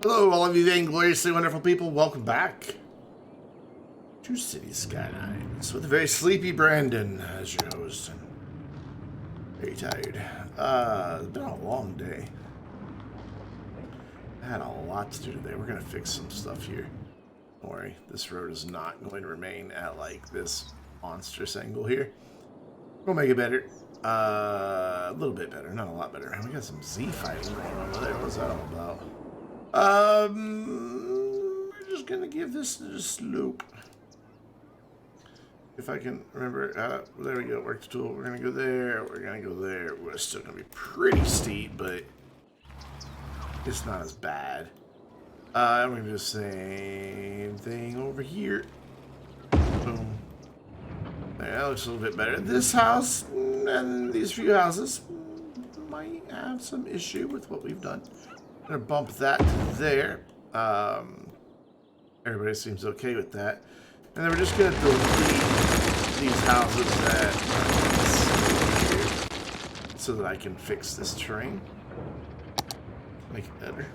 Hello, all of you vaingloriously wonderful people. Welcome back to City Skylines with a very sleepy Brandon as your host. And very tired. It's been a long day. I had a lot to do today. We're going to fix some stuff here. Don't worry, this road is not going to remain at like this monstrous angle here. We'll make it better. A little bit better, not a lot better. We got some Z fighting going on over there. What's that all about? We're just gonna give this a slope. If I can remember, there we go, work the tool. We're gonna go there, we're gonna go there. We're still gonna be pretty steep, but it's not as bad. I'm gonna do the same thing over here. Boom. That looks a little bit better. This house and these few houses might have some issue with what we've done. I'm gonna bump that to there. Everybody seems okay with that. And then we're just gonna delete these houses that are here so that I can fix this terrain. Make it better.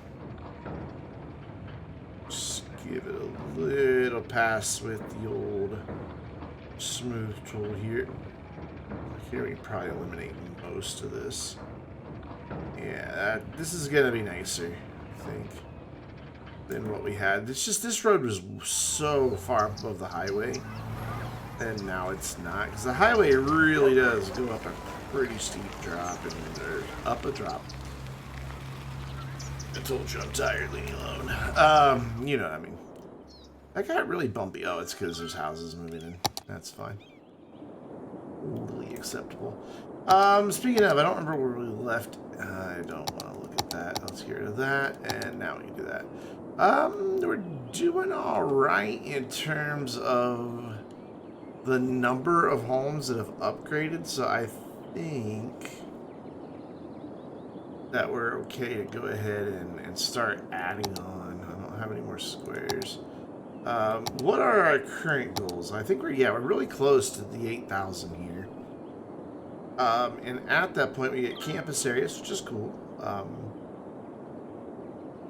Just give it a little pass with the old smooth tool here. Here we can probably eliminate most of this. Yeah, this is gonna be nicer, I think, than what we had. It's just this road was so far above the highway, and now it's not. Because the highway really does go up a pretty steep drop, and there's up a drop. I told you I'm tired, leave me alone. You know what I mean. That got really bumpy. Oh, it's because there's houses moving in. That's fine. Totally acceptable. Speaking of, I don't remember where we left. I don't want to look at that. Let's get rid of that, and now we can do that. We're doing all right in terms of the number of homes that have upgraded, so I think that we're okay to go ahead and start adding on. I don't have any more squares. What are our current goals? I think we're really close to the 8,000 here. And at that point, we get campus areas, which is cool.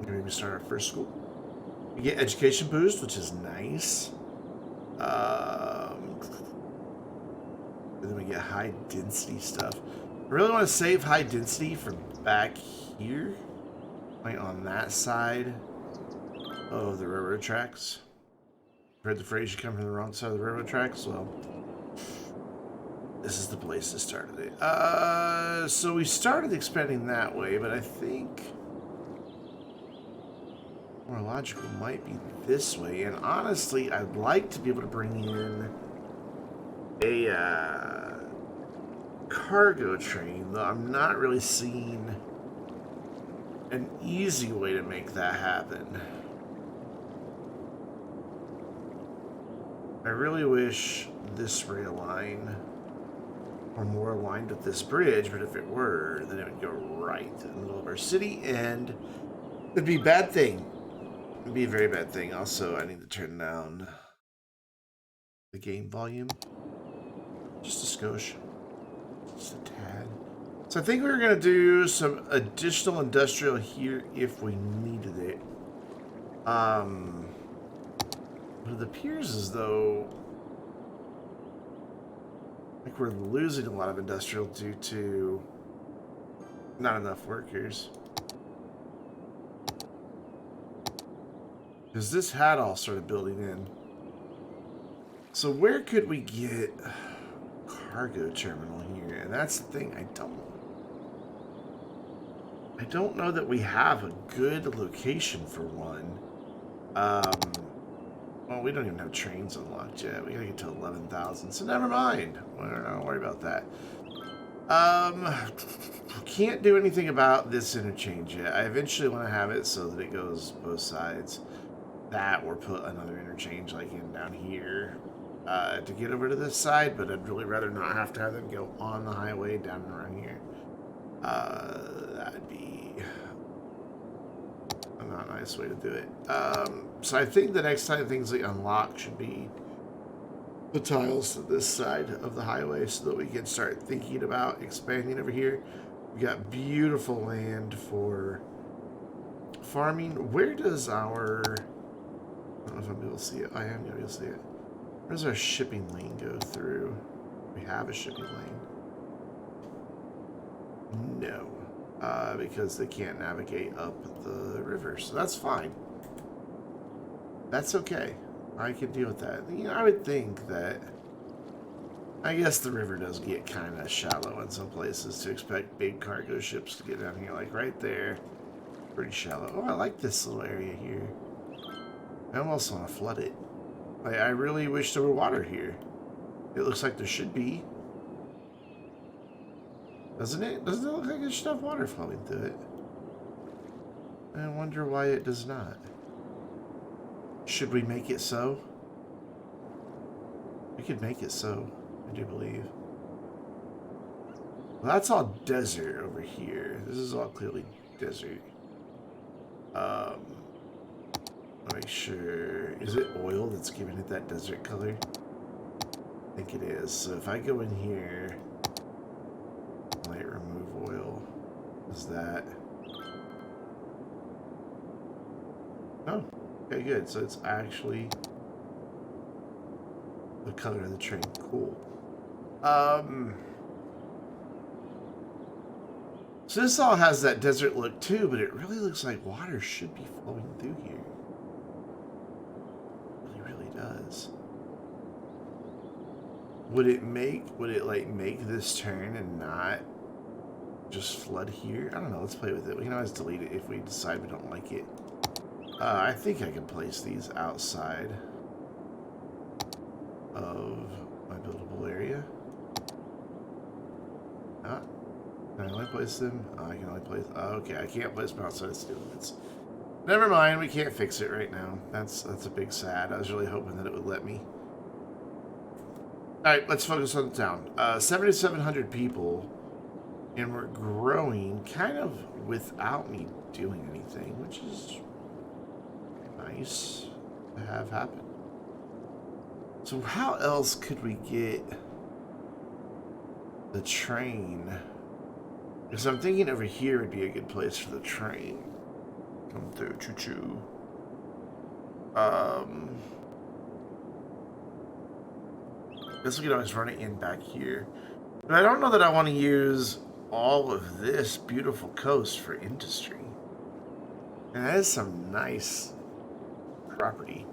Maybe start our first school. We get education boost, which is nice. And then we get high density stuff. I really want to save high density for back here, right on that side of the railroad tracks. Heard the phrase, you come from the wrong side of the railroad tracks? Well, this is the place to start it. So we started expanding that way, but I think more logical might be this way. And honestly, I'd like to be able to bring in a cargo train, though I'm not really seeing an easy way to make that happen. I really wish this rail line were more aligned with this bridge, but if it were, then it would go right in the middle of our city, and it'd be a bad thing. It'd be a very bad thing. Also, I need to turn down the game volume just a skosh, just a tad. So I think we're going to do some additional industrial here if we needed it. But it appears as though like we're losing a lot of industrial due to not enough workers. Because this had all started building in. So where could we get a cargo terminal here? And that's the thing, I don't know that we have a good location for one. Well, we don't even have trains unlocked yet. We gotta get to 11,000, so never mind. Don't worry about that. Can't do anything about this interchange yet. I eventually want to have it so that it goes both sides. That or put another interchange like in down here to get over to this side, but I'd really rather not have to have them go on the highway down and around here. That'd be a not nice way to do it. So I think the next time things like unlock should be the tiles to this side of the highway so that we can start thinking about expanding over here. We got beautiful land for farming. Where does our... I don't know if I'm able to see it. I am going to be able to see it. Where does our shipping lane go through? We have a shipping lane. No. Because they can't navigate up the river. So that's fine. That's okay. I can deal with that. You know, I would think that... I guess the river does get kind of shallow in some places to expect big cargo ships to get down here. Like right there. Pretty shallow. Oh, I like this little area here. I almost want to flood it. I really wish there were water here. It looks like there should be. Doesn't it? Doesn't it look like it should have water flowing through it? I wonder why it does not. Should we make it so? We could make it so, I do believe. Well, that's all desert over here. This is all clearly desert. Make sure... Is it oil that's giving it that desert color? I think it is. So if I go in here... Light remove oil. Is that... Oh, okay, good. So it's actually the color of the train. Cool. So this all has that desert look too, but it really looks like water should be flowing through here. It really does. Would it like make this turn and not just flood here? I don't know, let's play with it. We can always delete it if we decide we don't like it. I think I can place these outside of my buildable area. Can I only place them? I can only place... okay, I can't place them outside of city limits. Never mind, we can't fix it right now. That's a big sad. I was really hoping that it would let me. Alright, let's focus on the town. 7,700 people, and we're growing kind of without me doing anything, which is nice to have happen. So how else could we get the train? Because I'm thinking over here would be a good place for the train. Come through, choo-choo. Guess we could always run it in back here. But I don't know that I want to use all of this beautiful coast for industry. And that is some nice property.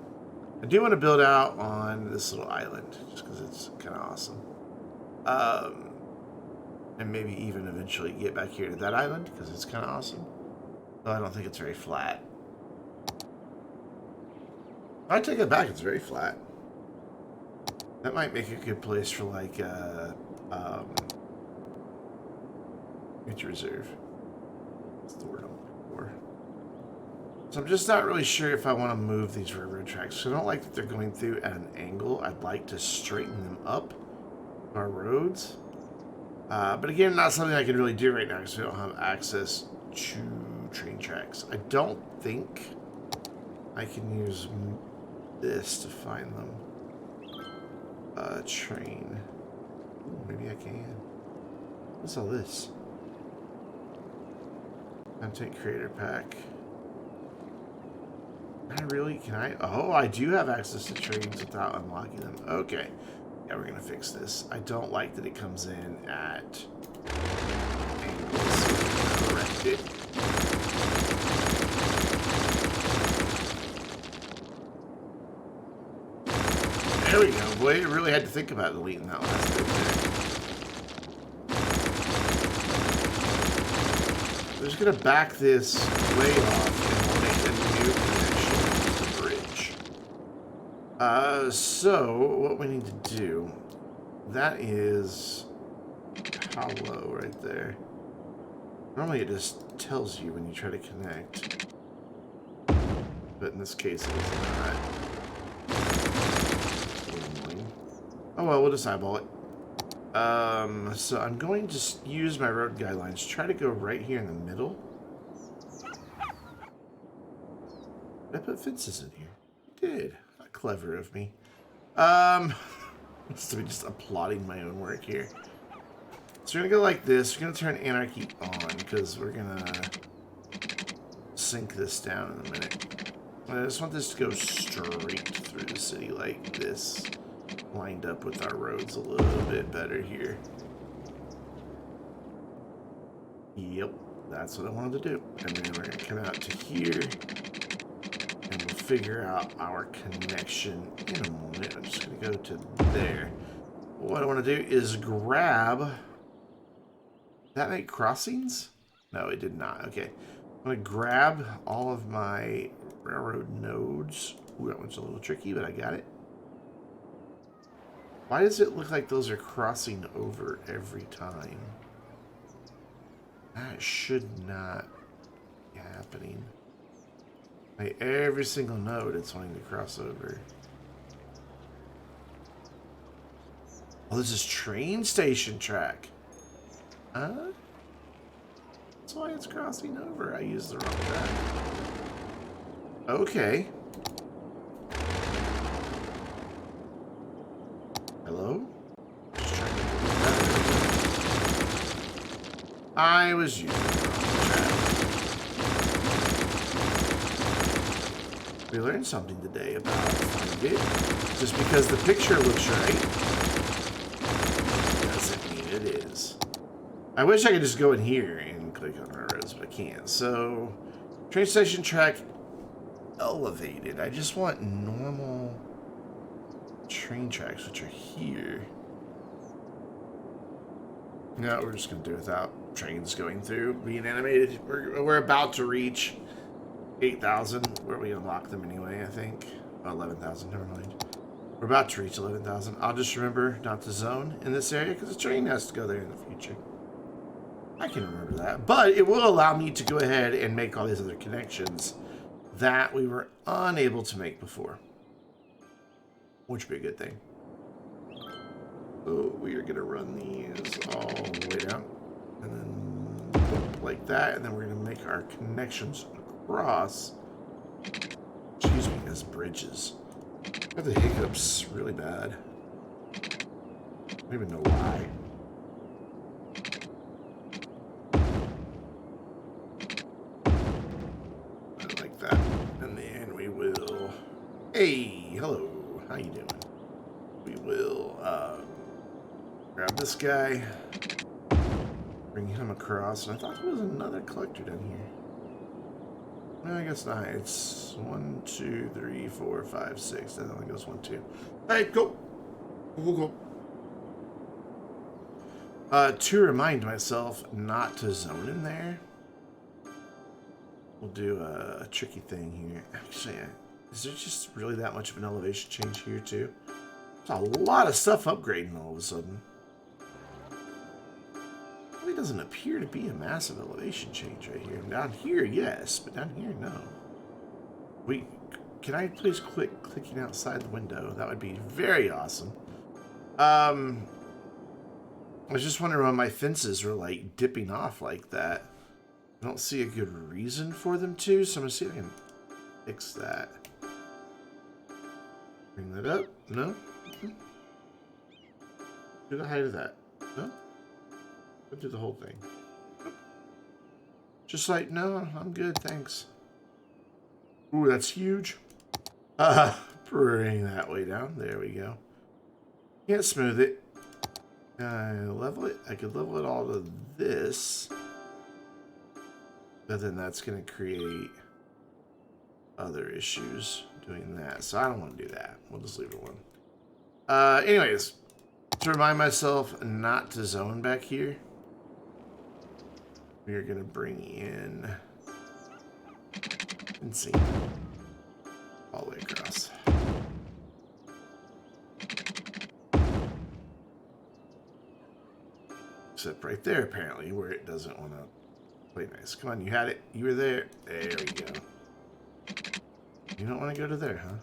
I do want to build out on this little island, just because it's kind of awesome. And maybe even eventually get back here to that island, because it's kind of awesome. Though I don't think it's very flat. I take it back, it's very flat. That might make a good place for like nature reserve. That's the word I'm looking for. So I'm just not really sure if I want to move these railroad tracks. So I don't like that they're going through at an angle. I'd like to straighten them up, our roads. But again, not something I can really do right now because we don't have access to train tracks. I don't think I can use this to find them. Train. Ooh, maybe I can. What's all this? Content creator pack. Can I? Oh, I do have access to trains without unlocking them. Okay. Yeah, we're gonna fix this. I don't like that it comes in at angles. Correct it. There we go. Boy, you really had to think about deleting that last bit there. We're just gonna back this way off and make a new connection to the bridge. So what we need to do, that is how low right there. Normally it just tells you when you try to connect, but in this case it is not. Oh well, we'll just eyeball it. So I'm going to use my road guidelines. Try to go right here in the middle. Did I put fences in here? I did. Not clever of me. So just applauding my own work here. So we're gonna go like this. We're gonna turn anarchy on because we're gonna sink this down in a minute. I just want this to go straight through the city like this, lined up with our roads a little bit better here. Yep, that's what I wanted to do. And then we're going to come out to here, and we'll figure out our connection in a moment. I'm just going to go to there. What I want to do is grab... Did that make crossings? No, it did not. Okay. I'm going to grab all of my railroad nodes. Ooh, that one's a little tricky, but I got it. Why does it look like those are crossing over every time? That should not be happening. Like every single node it's wanting to cross over. Oh, this is train station track. Huh? That's why it's crossing over. I used the wrong track. Okay. Hello? Just trying to do that. I was using the wrong track. We learned something today about Find It. Just because the picture looks right doesn't mean it is. I wish I could just go in here and click on our roads, but I can't. So, train station track elevated. I just want normal train tracks, which are here. No, we're just going to do without trains going through, being animated. We're about to reach 8,000, where we unlock them anyway, I think. Oh, 11,000, never mind. We're about to reach 11,000. I'll just remember not to zone in this area, because the train has to go there in the future. I can remember that. But it will allow me to go ahead and make all these other connections that we were unable to make before. Which would be a good thing. So we are going to run these all the way down. And then like that. And then we're going to make our connections across. Excuse me, as bridges. I have the hiccups really bad. I don't even know why. Hey, hello. How you doing? We will grab this guy, bring him across, and I thought there was another collector down here. No, I guess not. It's 1, 2, 3, 4, 5, 6. That only goes 1, 2. Hey, go. Go. To remind myself not to zone in there, we'll do a tricky thing here. Actually, is there just really that much of an elevation change here, too? There's a lot of stuff upgrading all of a sudden. It really doesn't appear to be a massive elevation change right here. Down here, yes, but down here, no. Can I please quit clicking outside the window? That would be very awesome. I was just wondering why my fences were, like, dipping off like that. I don't see a good reason for them to, so I'm going to see if I can fix that. Bring that up. No? Do the height of that. No? Don't do the whole thing. Just like, no, I'm good, thanks. Ooh, that's huge. Bring that way down. There we go. Can't smooth it. Level it. I could level it all to this. But then that's going to create other issues doing that. So I don't want to do that. We'll just leave it alone. Anyways, to remind myself not to zone back here, we are going to bring in insane all the way across. Except right there, apparently, where it doesn't want to play nice. Come on, you had it. You were there. There we go. You don't want to go to there, huh?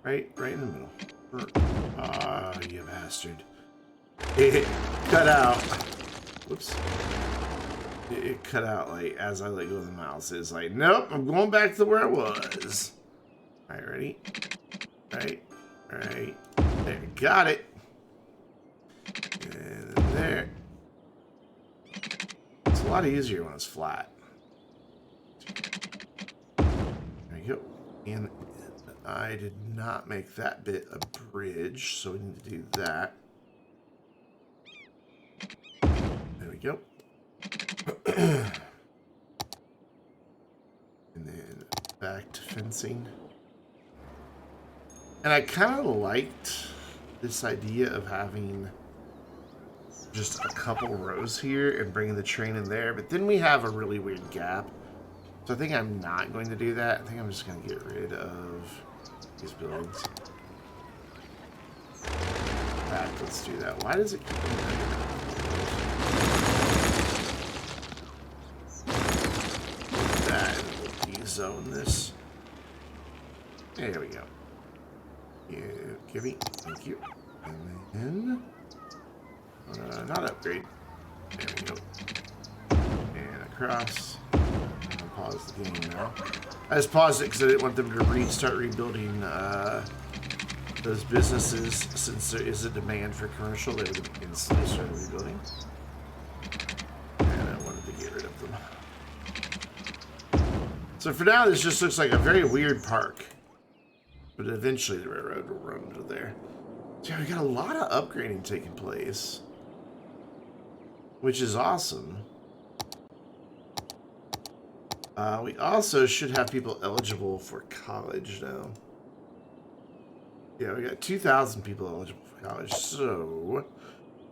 Right in the middle. Ah, you bastard. It cut out. Whoops. It cut out, like, as I let go of the mouse. It's like, nope, I'm going back to where I was. All right, ready? Right. There, got it. And then there. It's a lot easier when it's flat. we go. And I did not make that bit a bridge, so we need to do that. There we go. And then back to fencing. And I kind of liked this idea of having just a couple rows here and bringing the train in there, but then we have a really weird gap. So I think I'm not going to do that. I think I'm just going to get rid of these buildings. In fact, let's do that. Why does it keep doing that? And we'll de-zone this. There we go. Give me. Thank you. And then... not upgrade. There we go. And across. I'm gonna pause the game now. I just paused it because I didn't want them to start rebuilding those businesses, since there is a demand for commercial. They would have instantly started rebuilding. And I wanted to get rid of them. So for now, this just looks like a very weird park. But eventually the railroad will run into there. Yeah, we got a lot of upgrading taking place, which is awesome. We also should have people eligible for college now. Yeah, we got 2,000 people eligible for college. So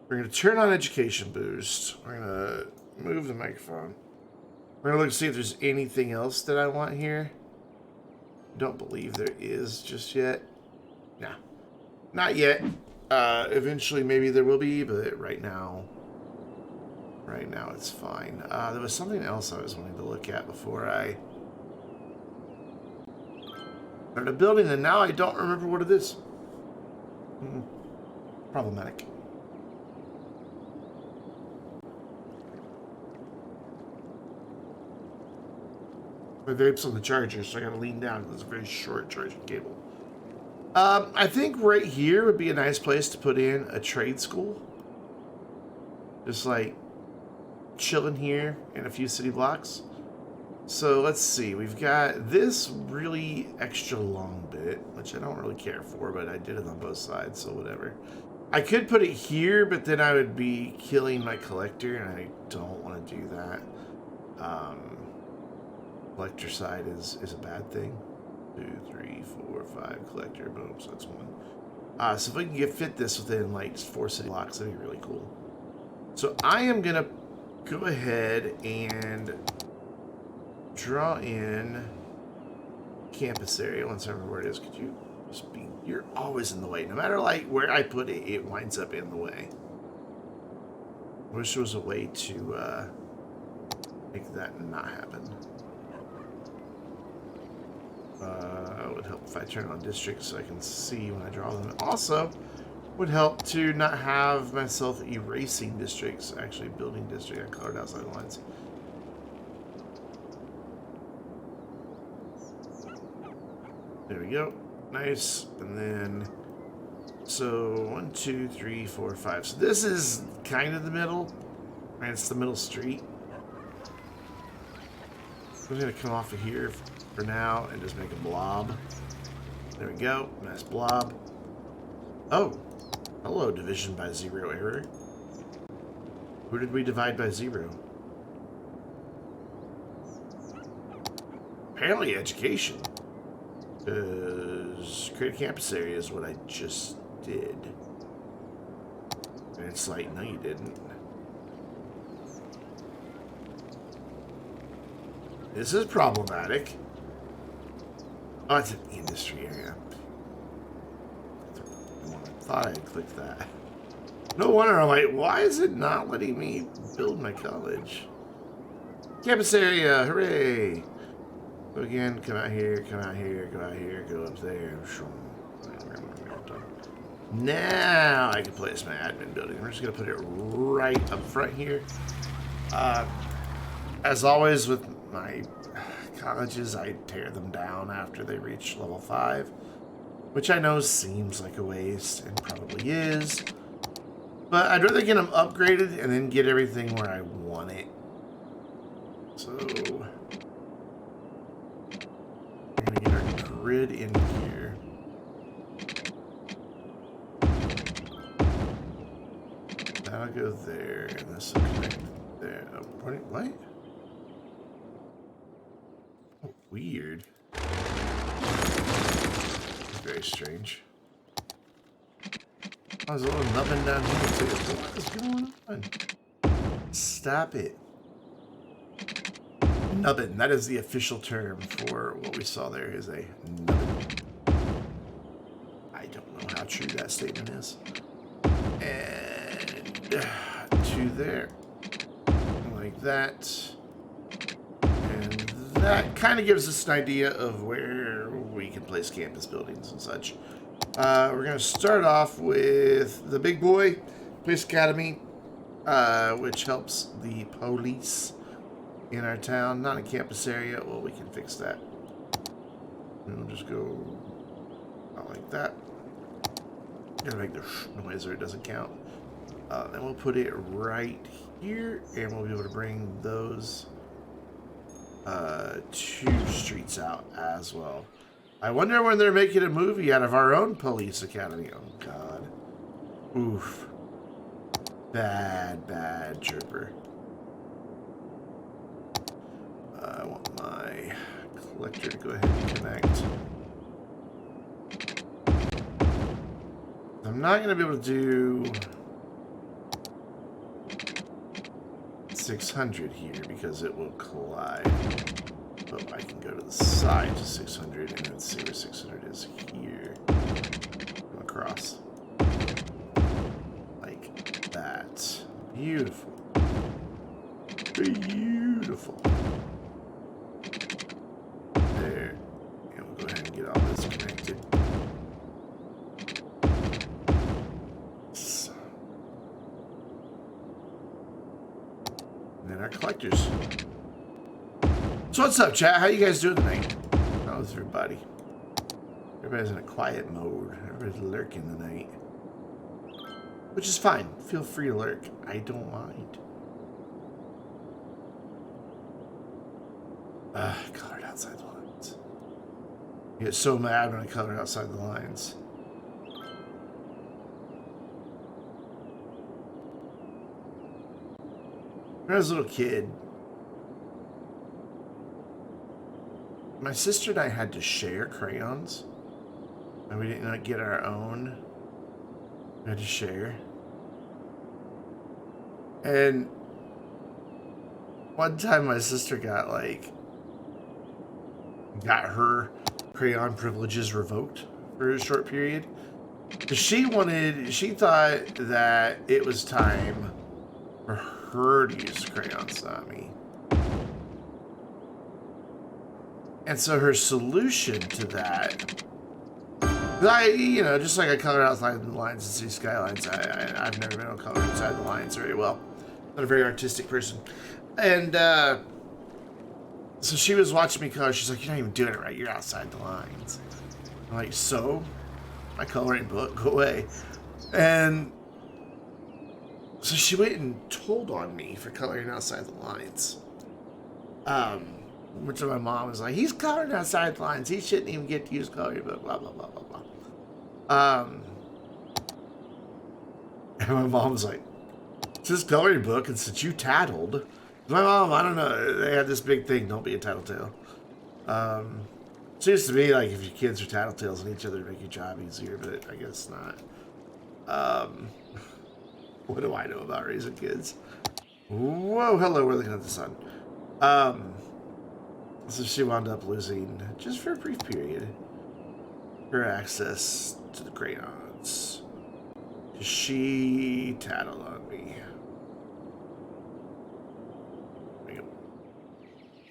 we're going to turn on education boost. We're going to move the microphone. We're going to look to see if there's anything else that I want here. Don't believe there is just yet. Nah. Not yet. Eventually, maybe there will be, but right now it's fine. There was something else I was wanting to look at before I started building, and now I don't remember what it is. Problematic. My vape's on the charger, so I gotta lean down because it's a very short charging cable. I think right here would be a nice place to put in a trade school. Just like chilling here in a few city blocks. So let's see, we've got this really extra long bit, which I don't really care for, but I did it on both sides, so whatever. I could put it here, but then I would be killing my collector, and I don't want to do that. Collector side is a bad thing. 2, 3, 4, 5 collector, boom, so that's one. So if I can fit this within like 4 city blocks, that'd be really cool. So I am gonna go ahead and draw in campus area. Once I remember where it is, could you just be, you're always in the way. No matter like where I put it, it winds up in the way. I wish there was a way to make that not happen. It would help if I turn on districts so I can see when I draw them. Also, would help to not have myself erasing districts, actually building district. I colored outside lines. There we go. Nice. And then, so 1, 2, 3, 4, 5. So this is kind of the middle. Right, it's the middle street. I'm going to come off of here for now and just make a blob. There we go. Nice blob. Oh. Hello, division by 0 error. Who did we divide by 0? Apparently education. Because create a campus area is what I just did. And it's like, no you didn't. This is problematic. Oh, it's an industry area. I thought I had clicked that. No wonder I'm like, why is it not letting me build my college? Campus area, hooray! So again, come out here, go out here, go up there. Now I can place my admin building. We're just gonna put it right up front here. As always with my colleges, I tear them down after they reach level 5, which I know seems like a waste and probably is, but I'd rather get them upgraded and then get everything where I want it. So we're gonna grid in here. That'll go there, and this will connect there. Oh, what? Oh, weird. Very strange. Oh, there's a little nubbin down here too. What is going on? Stop it. Nubbin. That is the official term for what we saw there is a nubbin. I don't know how true that statement is. And to there. Like that. And that kind of gives us an idea of where we can place campus buildings and such. We're going to start off with the big boy, Police Academy, which helps the police in our town. Not a campus area. Well, we can fix that. And we'll just go out like that. Gotta make the noise or it doesn't count. Then we'll put it right here, and we'll be able to bring those 2 streets out as well. I wonder when they're making a movie out of our own police academy. Oh, God. Oof. Bad chirper. I want my collector to go ahead and connect. I'm not going to be able to do 600 here because it will collide. But I can go to the side to 600 and then see where 600 is here. Come across. Like that. Beautiful. Beautiful. There. And we'll go ahead and get all this connected. So. And then our collectors. So what's up, chat? How you guys doing tonight? How's everybody? Everybody's in a quiet mode. Everybody's lurking tonight. Which is fine. Feel free to lurk. I don't mind. Colored outside the lines. I get so mad when I color outside the lines. When I was a little kid, my sister and I had to share crayons, and we didn't get our own. We had to share. And one time my sister got her crayon privileges revoked for a short period. She thought that it was time for her to use crayons, not me. And so her solution to that, just like I color outside the lines and see Skylines, I've never been able to color inside the lines very well. Not a very artistic person. And so she was watching me color. She's like, "You're not even doing it right. You're outside the lines." I'm like, "So? My coloring book, go away." And so she went and told on me for coloring outside the lines. Which my mom was like, "He's coloring outside the lines. He shouldn't even get to use coloring book, blah, blah, blah, blah, blah." And my mom was like, "It's his coloring book, and since you tattled..." My mom, I don't know, they had this big thing, don't be a tattletale. Seems to me like if your kids are tattletales on each other, it'd make your job easier, but I guess not. What do I know about raising kids? Whoa, hello, we're looking at the sun. So she wound up losing, just for a brief period, her access to the crayons. She tattled on me.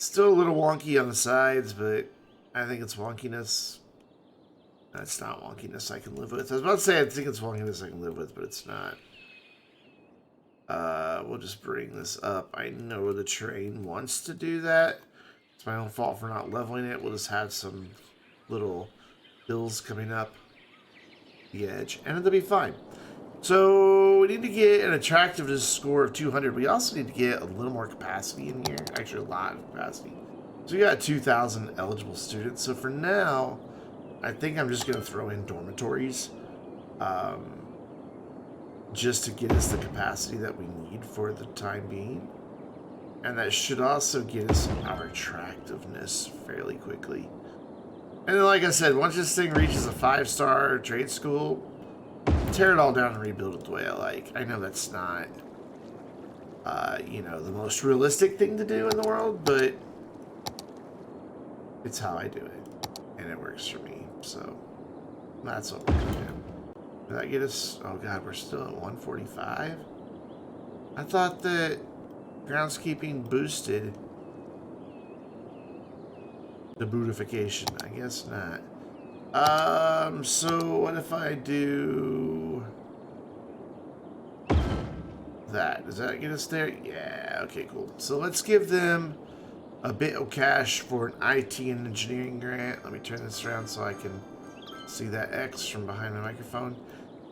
Still a little wonky on the sides, but I think it's wonkiness. That's not wonkiness I can live with. I was about to say I think it's wonkiness I can live with, but it's not. We'll just bring this up. I know the terrain wants to do that. It's my own fault for not leveling it. We'll just have some little hills coming up the edge, and it'll be fine. So we need to get an attractiveness score of 200. We also need to get a little more capacity in here. Actually, a lot of capacity. So we got 2,000 eligible students. So for now, I think I'm just going to throw in dormitories. Just to get us the capacity that we need for the time being. And that should also get us our attractiveness fairly quickly. And then, like I said, once this thing reaches a 5-star trade school, tear it all down and rebuild it the way I like. I know that's not, you know, the most realistic thing to do in the world, but it's how I do it. And it works for me. So that's what we're going to do. Did that get us? Oh god, we're still at 145? I thought that groundskeeping boosted the bootification. I guess not. So what if I do that? Does that get us there? Yeah, okay, cool. So let's give them a bit of cash for an IT and engineering grant. Let me turn this around so I can see that X from behind the microphone.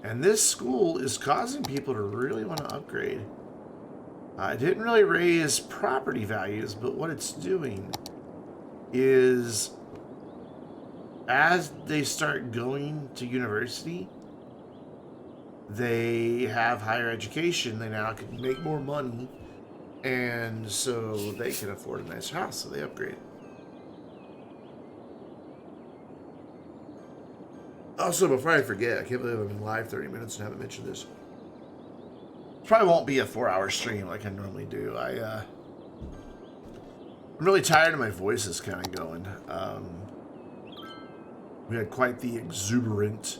And this school is causing people to really want to upgrade. It didn't really raise property values, but what it's doing is as they start going to university, they have higher education. They now can make more money, and so they can afford a nicer house, so they upgrade. Also, before I forget, I can't believe I've been live 30 minutes and haven't mentioned this. Probably won't be a 4-hour stream like I normally do. I'm really tired and my voice is kind of going. We had quite the exuberant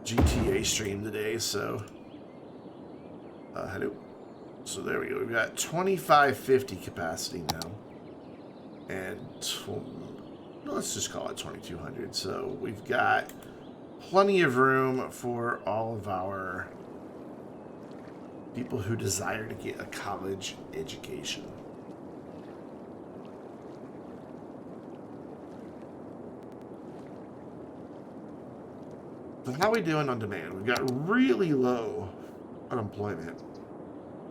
GTA stream today, so... hello. So there we go. We've got 2550 capacity now. And... let's just call it 2200. So we've got plenty of room for all of our people who desire to get a college education. So how are we doing on demand? We've got really low unemployment,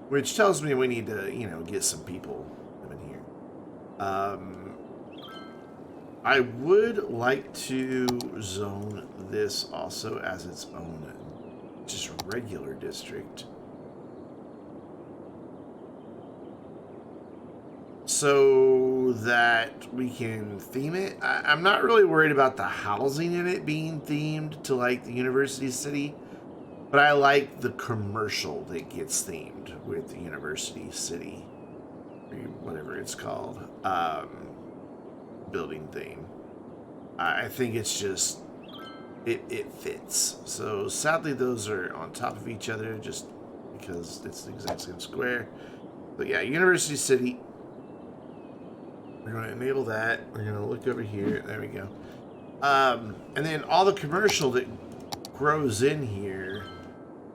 which tells me we need to, you know, get some people living here. I would like to zone this also as its own just regular district. So that we can theme it. I'm not really worried about the housing in it being themed to like the University City, but I like the commercial that gets themed with the University City, or whatever it's called. Building theme. I think it's just it fits. So sadly those are on top of each other just because it's the exact same square. But yeah, University City. We're going to enable that. We're going to look over here. There we go. And then all the commercial that grows in here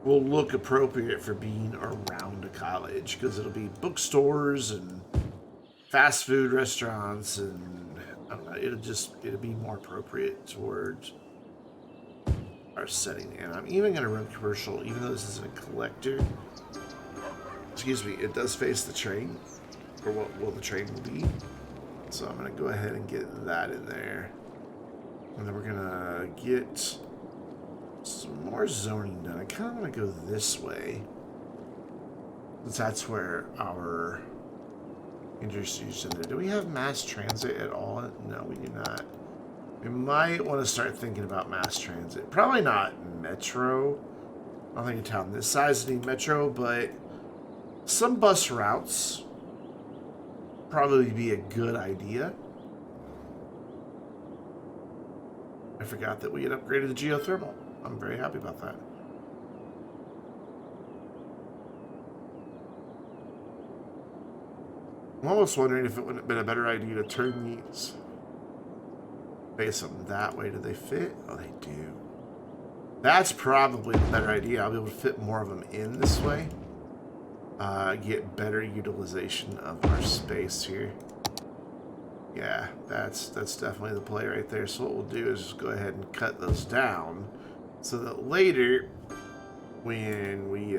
will look appropriate for being around a college because it'll be bookstores and fast food restaurants and I don't know, it'll be more appropriate towards our setting. And I'm even going to run commercial, even though this isn't a collector. Excuse me, it does face the train, or what will the train will be. So I'm going to go ahead and get that in there. And then we're going to get some more zoning done. I kind of want to go this way, since that's where our industry center. Do we have mass transit at all? No, we do not. We might want to start thinking about mass transit. Probably not metro. I don't think a town this size needs metro, but some bus routes probably be a good idea. I forgot that we had upgraded the geothermal. I'm very happy about that. I'm almost wondering if it would have been a better idea to turn these, face them that way. Do they fit? Oh, they do. That's probably the better idea. I'll be able to fit more of them in this way. Get better utilization of our space here. Yeah, that's definitely the play right there. So what we'll do is just go ahead and cut those down so that later when we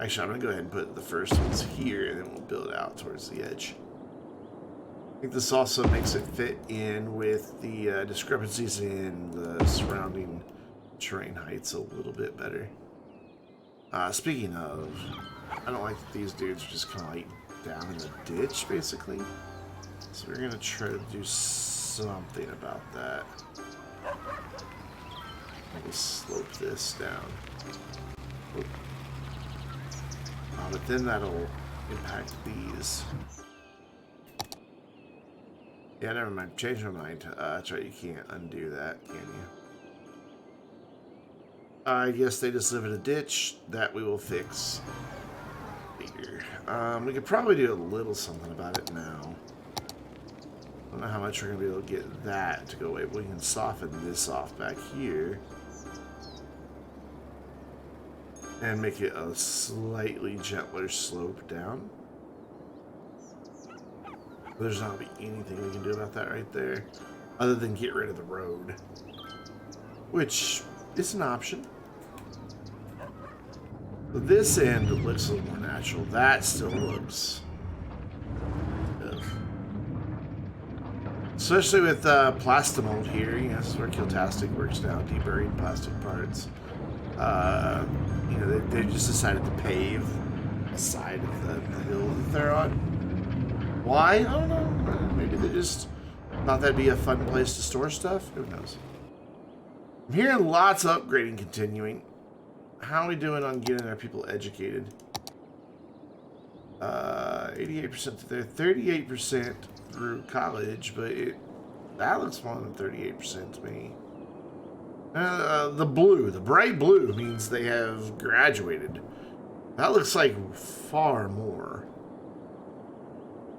actually I'm gonna go ahead and put the first ones here and then we'll build out towards the edge. think this also makes it fit in with the discrepancies in the surrounding terrain heights a little bit better. Speaking of, I don't like that these dudes are just kind of like down in the ditch, basically. So we're going to try to do something about that. Maybe slope this down. Oop. But then that'll impact these. Yeah, never mind. Change my mind. That's right, you can't undo that, can you? I guess they just live in a ditch. That we will fix later. We could probably do a little something about it now. I don't know how much we're going to be able to get that to go away, but we can soften this off back here. And make it a slightly gentler slope down. There's not going to be anything we can do about that right there, other than get rid of the road, which is an option. This end looks a little more natural. That still looks... ugh. Especially with Plastimold here. You know, this is where Kiltastic works now, deburring plastic parts. You know, they just decided to pave the side of the hill that they're on. Why? I don't know. Maybe they just thought that'd be a fun place to store stuff. Who knows? I'm hearing lots of upgrading continuing. How are we doing on getting our people educated? 88% to there, 38% through college, but that looks more than 38% to me. The blue, the bright blue, means they have graduated. That looks like far more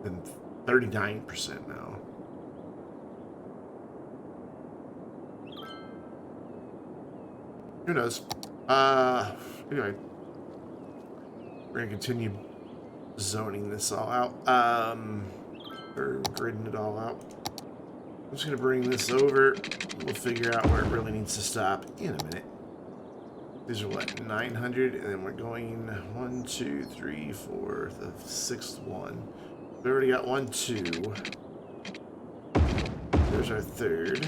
than 39% now. Who knows? Anyway, we're gonna continue zoning this all out, or gridding it all out. I'm just gonna bring this over. We'll figure out where it really needs to stop in a minute. These are what, 900, and then we're going 1, 2, 3, 4, the 6th one. We already got 1, 2. There's our 3rd.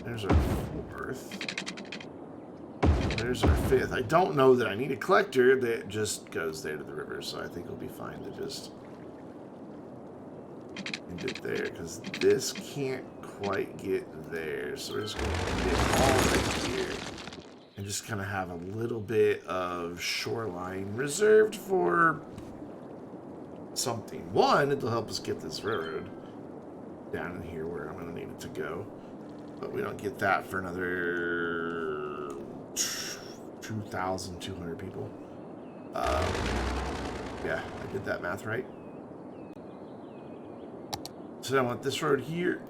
There's our 4th. There's our 5th. I don't know that I need a collector that just goes there to the river, so I think it'll be fine to just end it there, because this can't quite get there. So we're just going to end it all right here and just kind of have a little bit of shoreline reserved for something. One, it'll help us get this railroad down in here where I'm going to need it to go. But we don't get that for another 2,200 people. Yeah, I did that math right. So I want this road here.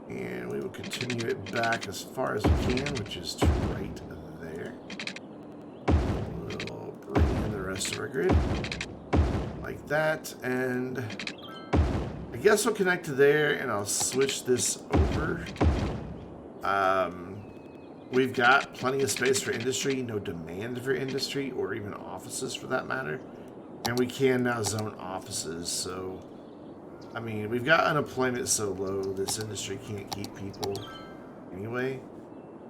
And we will continue it back as far as we can, which is to right there. We'll bring in the rest of our grid. Like that. And I guess we'll connect to there, and I'll switch this over. We've got plenty of space for industry, no demand for industry, or even offices for that matter. And we can now zone offices, so... I mean, we've got unemployment so low, this industry can't keep people anyway.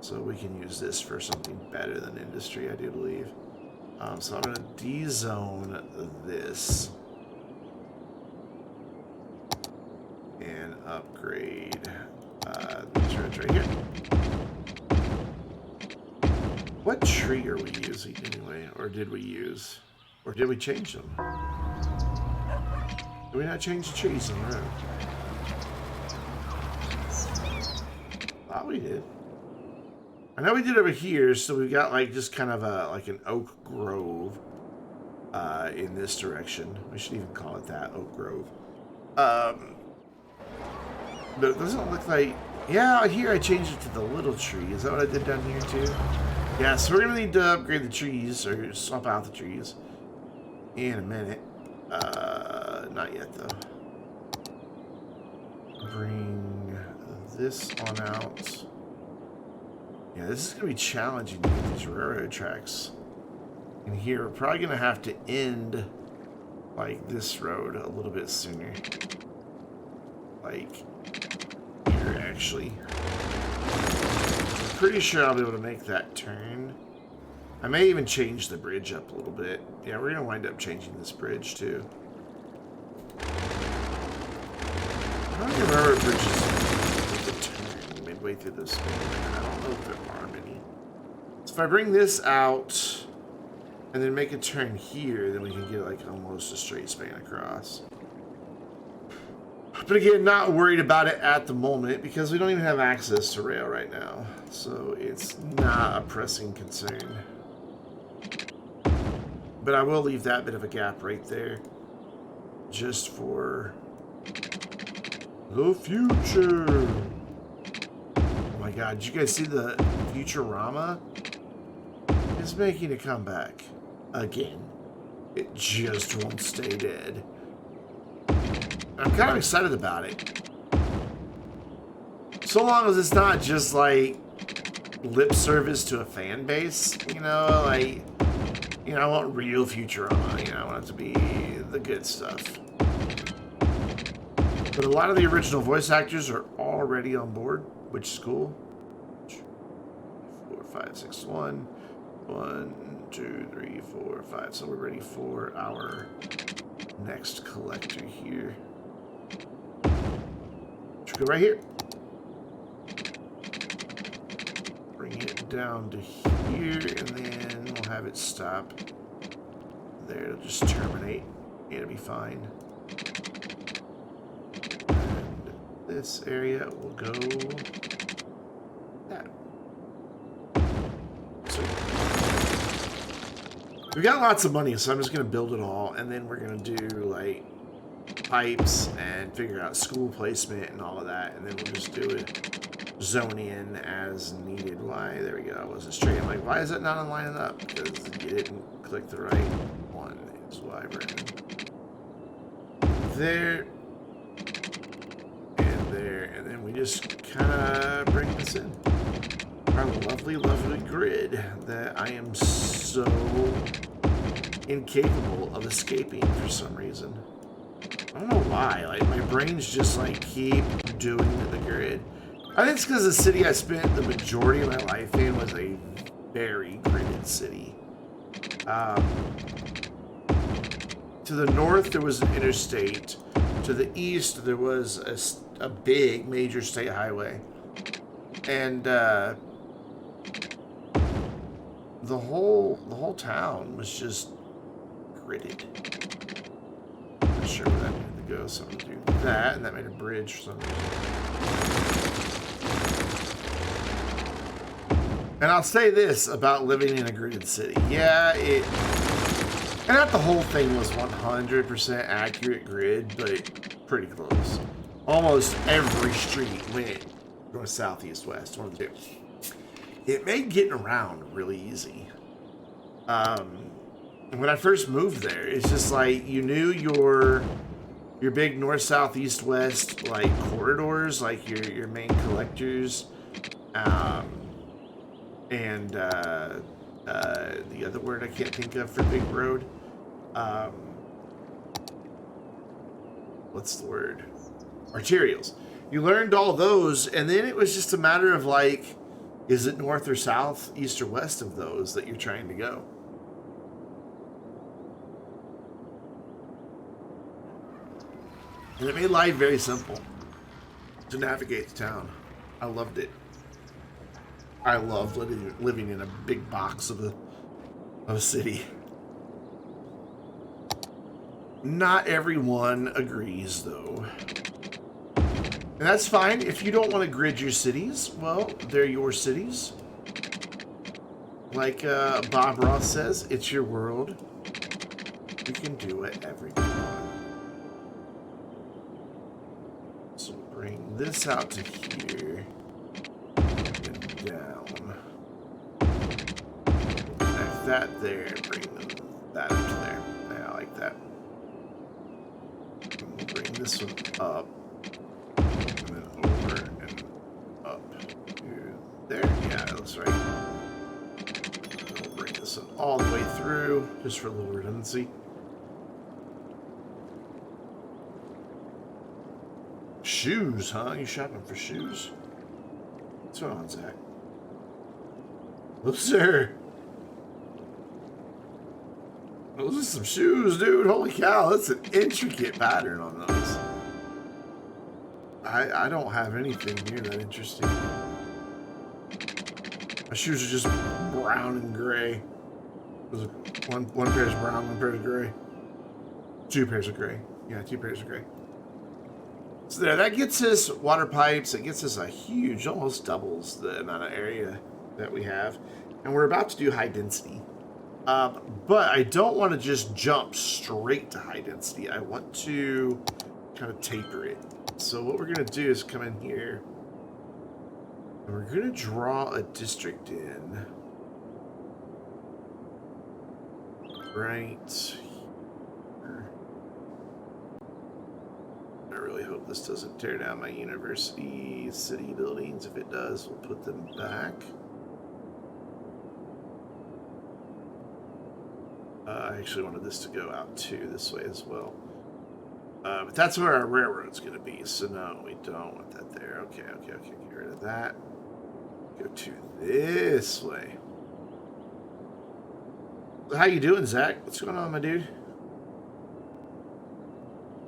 So we can use this for something better than industry, I do believe. So I'm going to de-zone this. And upgrade these roads right here. What tree are we using anyway? Or did we use? Or did we change them? Did we not change the trees on the road? Thought we did. I know we did over here, so we've got like just kind of a like an oak grove in this direction. We should even call it that, Oak Grove. But it doesn't look like... Yeah, here I changed it to the little tree. Is that what I did down here too? Yeah, so we're going to need to upgrade the trees, or swap out the trees in a minute. Not yet, though. Bring this on out. Yeah, this is going to be challenging to get these railroad tracks in here. We're probably going to have to end like this road a little bit sooner. Like here, actually. I'm pretty sure I'll be able to make that turn. I may even change the bridge up a little bit. Yeah, we're going to wind up changing this bridge, too. I don't even remember if bridges make a turn midway through this thing. I don't know if there are many. So if I bring this out and then make a turn here, then we can get like almost a straight span across. But again, not worried about it at the moment because we don't even have access to rail right now. So it's not a pressing concern. But I will leave that bit of a gap right there just for the future. Oh my god, did you guys see the Futurama? It's making a comeback again. It just won't stay dead. I'm kind of excited about it. So long as it's not just like lip service to a fan base, you know, like, you know, I want real Futurama, you know, I want it to be the good stuff. But a lot of the original voice actors are already on board, which is cool. 4, 5, 6, 1. 1, 2, 3, 4, 5. So we're ready for our next collector here. Should go right here. Bring it down to here, and then we'll have it stop there. It'll just terminate. It'll be fine. And this area will go that. So we got lots of money, so I'm just gonna build it all, and then we're gonna do like pipes and figure out school placement and all of that, and then we'll just do it zone in as needed. Why? There we go. I wasn't straight. I'm like, why is it not lining up? Because you didn't click the right one. Is why, Brandon. There. And there. And then we just kind of bring this in. Our lovely, lovely grid that I am so incapable of escaping for some reason. I don't know why. Like, my brain's just like keep doing the grid. I think it's because the city I spent the majority of my life in was a very gridded city. To the north, there was an interstate. To the east, there was a big major state highway. And the whole town was just gridded. Not sure where that needed to go, so I'm going to do that, and that made a bridge for some reason. And I'll say this about living in a gridded city. Yeah, and not the whole thing was 100% accurate grid, but pretty close. Almost every street went north, south, east, west, one of the two. It made getting around really easy. When I first moved there, it's just like you knew your big north, south, east, west like corridors, like your main collectors. And the other word I can't think of for big road. What's the word? Arterials. You learned all those, and then it was just a matter of like, is it north or south, east or west of those that you're trying to go? And it made life very simple to navigate the town. I loved it. I loved living in a big box of a city. Not everyone agrees, though. And that's fine. If you don't want to grid your cities, well, they're your cities. Like Bob Ross says, it's your world. You can do whatever you want. So bring this out to here. Down. Connect that there, bring that up to there. Yeah, I like that. And we'll bring this one up, and then over and up to there. Yeah, that's right. And we'll bring this one all the way through, just for a little redundancy. shoes, huh? You shopping for shoes? What's going on, Zach? Those are some shoes, dude. Holy cow, that's an intricate pattern on those. I don't have anything near that interesting. My shoes are just brown and gray. One pair is brown, one pair is gray. Two pairs of gray. Yeah, two pairs of gray. So there, that gets us water pipes. It gets us a huge, almost doubles the amount of area that we have. And we're about to do high density. But I don't want to just jump straight to high density. I want to kind of taper it. So what we're going to do is come in here. And we're going to draw a district in. Right here. I really hope this doesn't tear down my university city buildings. If it does, we'll put them back. I actually wanted this to go out too, this way as well. But that's where our railroad's going to be. So no, we don't want that there. Okay. Get rid of that. Go to this way. How you doing, Zach? What's going on, my dude?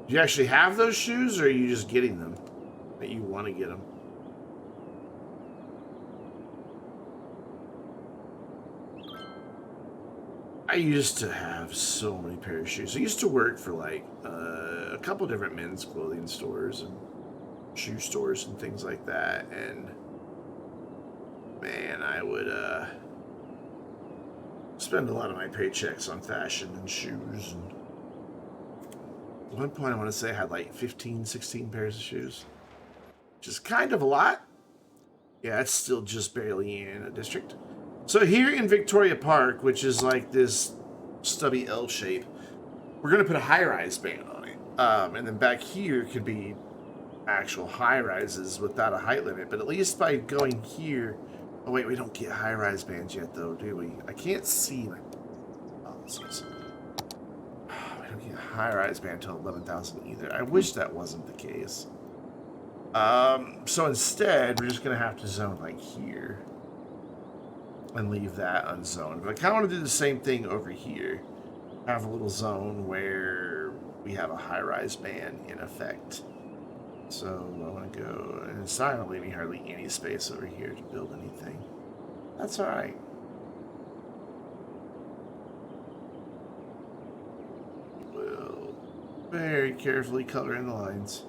Do you actually have those shoes, or are you just getting them? That you want to get them? I used to have so many pairs of shoes. I used to work for like a couple different men's clothing stores and shoe stores and things like that, and man, I would spend a lot of my paychecks on fashion and shoes. And at one point, I want to say I had like 15, 16 pairs of shoes, which is kind of a lot. Yeah, it's still just barely in a district. So here in Victoria Park, which is like this stubby L shape, we're going to put a high-rise ban on it. And then back here could be actual high-rises without a height limit. But at least by going here... Oh, wait, we don't get high-rise bans yet, though, do we? I can't see my policies. We don't get high-rise ban until 11,000 either. I wish that wasn't the case. So instead, we're just going to have to zone like here. And leave that unzoned. But I kind of want to do the same thing over here. Have a little zone where we have a high-rise ban in effect. So I want to go, and it's not going to leave me hardly any space over here to build anything. That's all right. We'll very carefully color in the lines.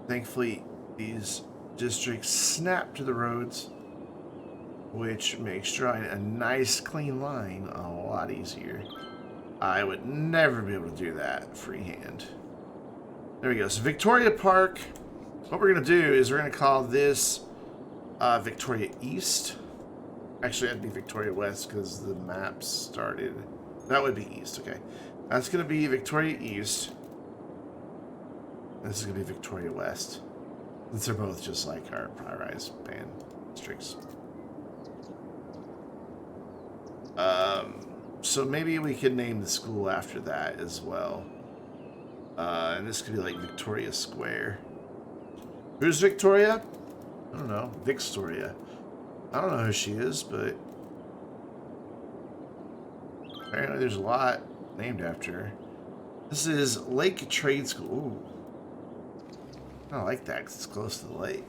Thankfully, these districts snap to the roads, which makes drawing a nice clean line a lot easier. I would never be able to do that freehand. There we go. So Victoria Park, what we're going to do is we're going to call this Victoria East. Actually, that'd be Victoria West because the map started. That would be East, okay. That's going to be Victoria East. This is going to be Victoria West. Since they're both just like our high-rise band districts. So maybe we could name the school after that as well. And this could be like Victoria Square. Who's Victoria? I don't know. Victoria. I don't know who she is, but apparently there's a lot named after her. This is Lake Trade School. Ooh. I like that because it's close to the lake.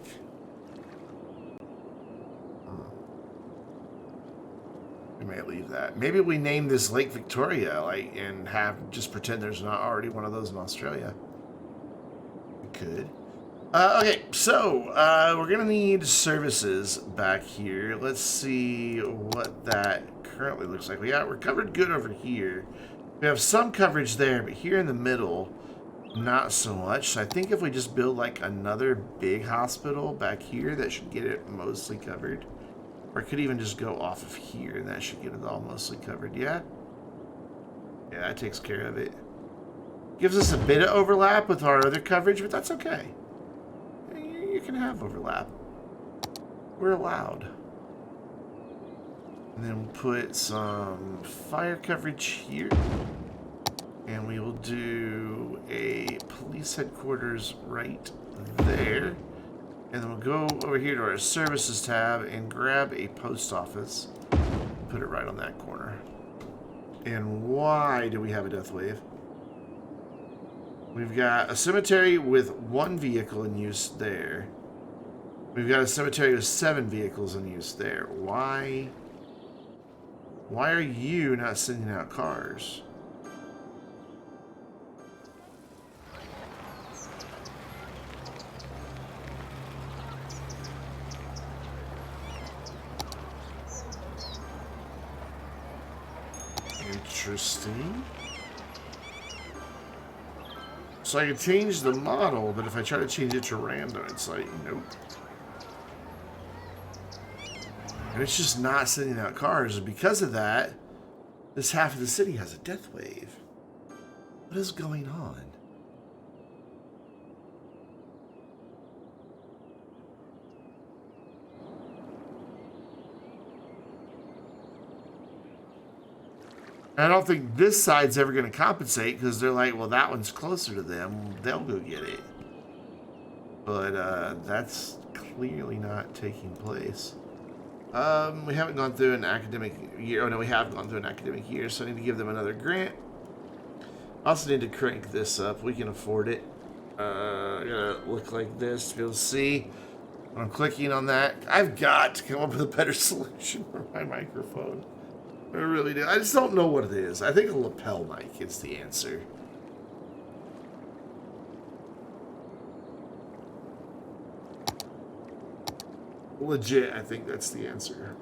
We may leave that. Maybe we name this Lake Victoria, like, and have just pretend there's not already one of those in Australia. We could. Okay, so we're gonna need services back here. Let's see what that currently looks like. We're covered good over here. We have some coverage there, but here in the middle, not so much. So I think if we just build like another big hospital back here, that should get it mostly covered. Or it could even just go off of here, and that should get it all mostly covered. Yeah? Yeah, that takes care of it. Gives us a bit of overlap with our other coverage, but that's okay. You can have overlap. We're allowed. And then we'll put some fire coverage here. And we will do a police headquarters right there. And then we'll go over here to our services tab and grab a post office. Put it right on that corner. And why do we have a death wave? We've got a cemetery with 1 vehicle in use there. We've got a cemetery with 7 vehicles in use there. Why are you not sending out cars? Interesting. So I can change the model, but if I try to change it to random, it's like, nope. And it's just not sending out cars. And because of that, this half of the city has a death wave. What is going on? I don't think this side's ever going to compensate because they're like, well, that one's closer to them. They'll go get it. But that's clearly not taking place. We haven't gone through an academic year. Oh, no, we have gone through an academic year, so I need to give them another grant. Also need to crank this up. We can afford it. Gotta look like this to be able to see. When I'm clicking on that, I've got to come up with a better solution for my microphone. I really do. I just don't know what it is. I think a lapel mic is the answer. Legit, I think that's the answer.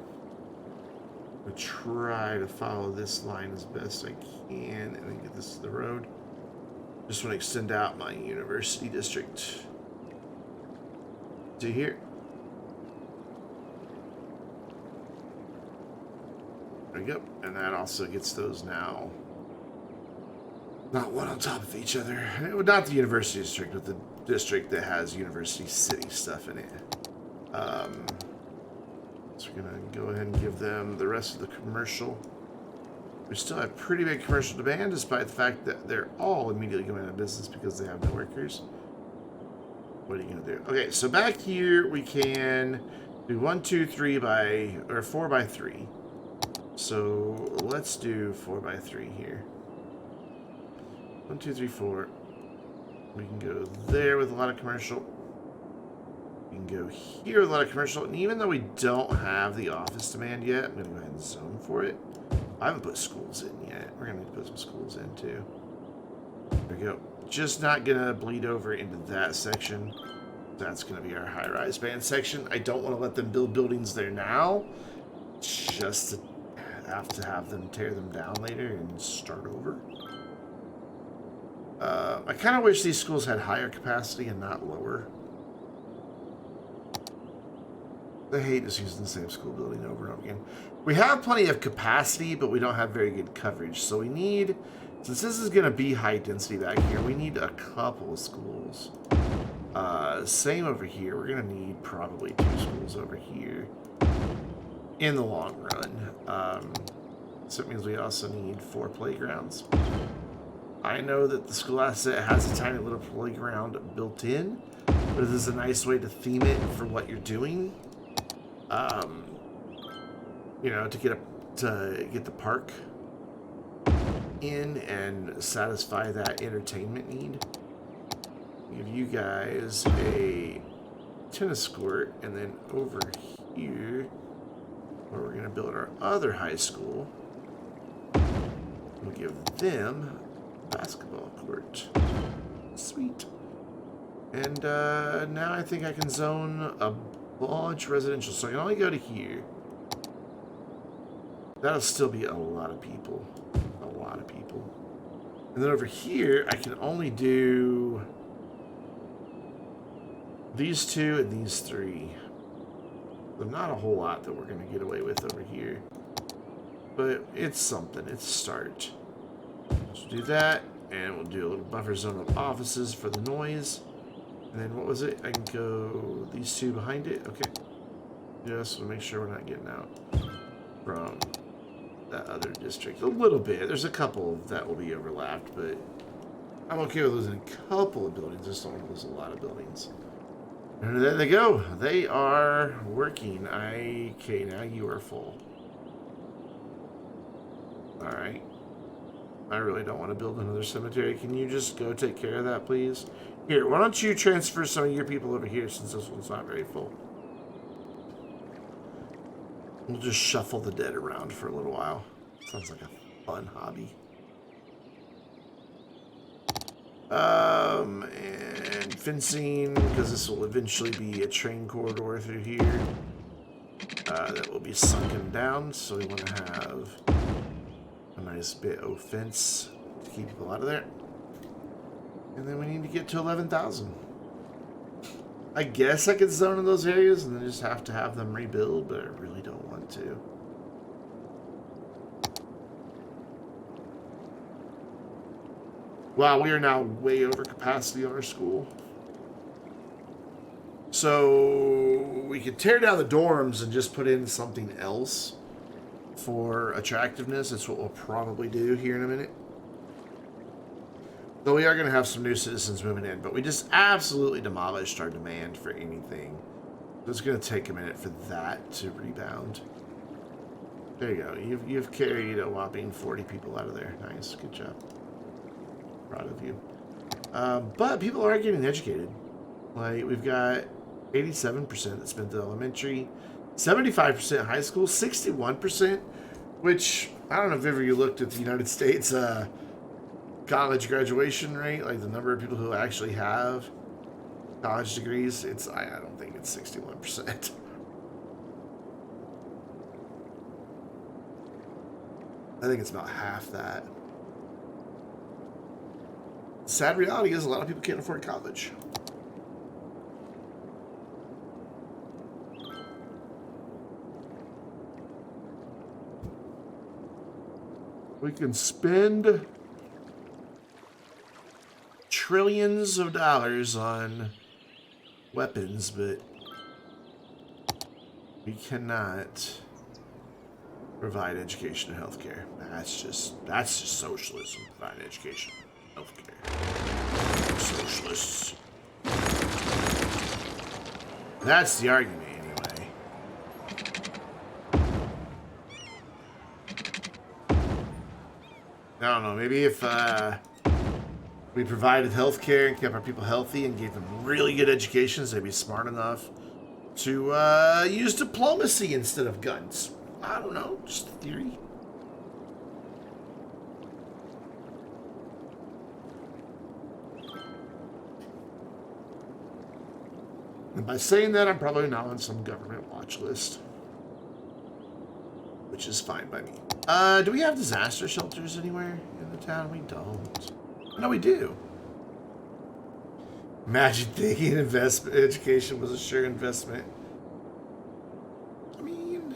I'm gonna try to follow this line as best I can and then get this to the road. Just want to extend out my university district to here. There we go. And that also gets those now. Not one on top of each other. Not the university district, but the district that has University City stuff in it. So we're going to go ahead and give them the rest of the commercial. We still have pretty big commercial demand, despite the fact that they're all immediately going out of business because they have no workers. What are you going to do? Okay, so back here we can do 1, 2, 3 by, or 4 by 3. So let's do 4 by 3 here. 1, 2, 3, 4. We can go there with a lot of commercial. We can go here with a lot of commercial. And even though we don't have the office demand yet, I'm going to go ahead and zone for it. I haven't put schools in yet. We're going to need to put some schools in too. There we go. Just not going to bleed over into that section. That's going to be our high-rise band section. I don't want to let them build buildings there now. Just to have them tear them down later and start over. I kind of wish these schools had higher capacity and not lower. I hate just using the same school building over and over again. We have plenty of capacity, but we don't have very good coverage. So we need, since this is going to be high density back here, we need a couple of schools. Same over here. We're going to need probably 2 schools over here in the long run. So it means we also need 4 playgrounds. I know that the school asset has a tiny little playground built in, but this is a nice way to theme it for what you're doing. You know, to get the park in and satisfy that entertainment need. Give you guys a tennis court, and then over here, where we're going to build our other high school, we'll give them a basketball court. Sweet. And now I think I can zone a bunch residential, so I can only go to here. That'll still be a lot of people. A lot of people. And then over here, I can only do these 2 and these 3. There's not a whole lot that we're going to get away with over here. But it's something. It's a start. So do that, and we'll do a little buffer zone of offices for the noise. And then what was it? I can go these 2 behind it. Okay. Just to make sure we're not getting out from that other district a little bit. There's a couple that will be overlapped, but I'm okay with losing a couple of buildings. I just don't want to lose a lot of buildings. And there they go. They are working. Okay, now you are full. Alright. I really don't want to build another cemetery. Can you just go take care of that, please? Here, why don't you transfer some of your people over here since this one's not very full? We'll just shuffle the dead around for a little while. Sounds like a fun hobby. And fencing, because this will eventually be a train corridor through here. That will be sunken down, so we want to have a nice bit of fence to keep people out of there. And then we need to get to 11,000. I guess I could zone in those areas and then just have to have them rebuild, but I really don't want to. Wow, we are now way over capacity on our school. So we could tear down the dorms and just put in something else for attractiveness. That's what we'll probably do here in a minute. Though we are going to have some new citizens moving in, but we just absolutely demolished our demand for anything. So it's going to take a minute for that to rebound. There you go. You've carried a whopping 40 people out of there. Nice. Good job. Proud of you. But people are getting educated. Like, we've got 87% that spent the elementary, 75% high school, 61%, which, I don't know if ever you looked at the United States college graduation rate, like the number of people who actually have college degrees. I don't think it's 61%. I think it's about half that. Sad reality is a lot of people can't afford college. We can spend trillions of dollars on weapons, but we cannot provide education and healthcare. That's just socialism. Provide education, healthcare. Socialists. That's the argument, anyway. I don't know. Maybe if we provided healthcare and kept our people healthy and gave them really good educations, they'd be smart enough to use diplomacy instead of guns. I don't know. Just a theory. And by saying that, I'm probably not on some government watch list. Which is fine by me. Do we have disaster shelters anywhere in the town? We don't. No, we do. Imagine thinking education was a sure investment. I mean...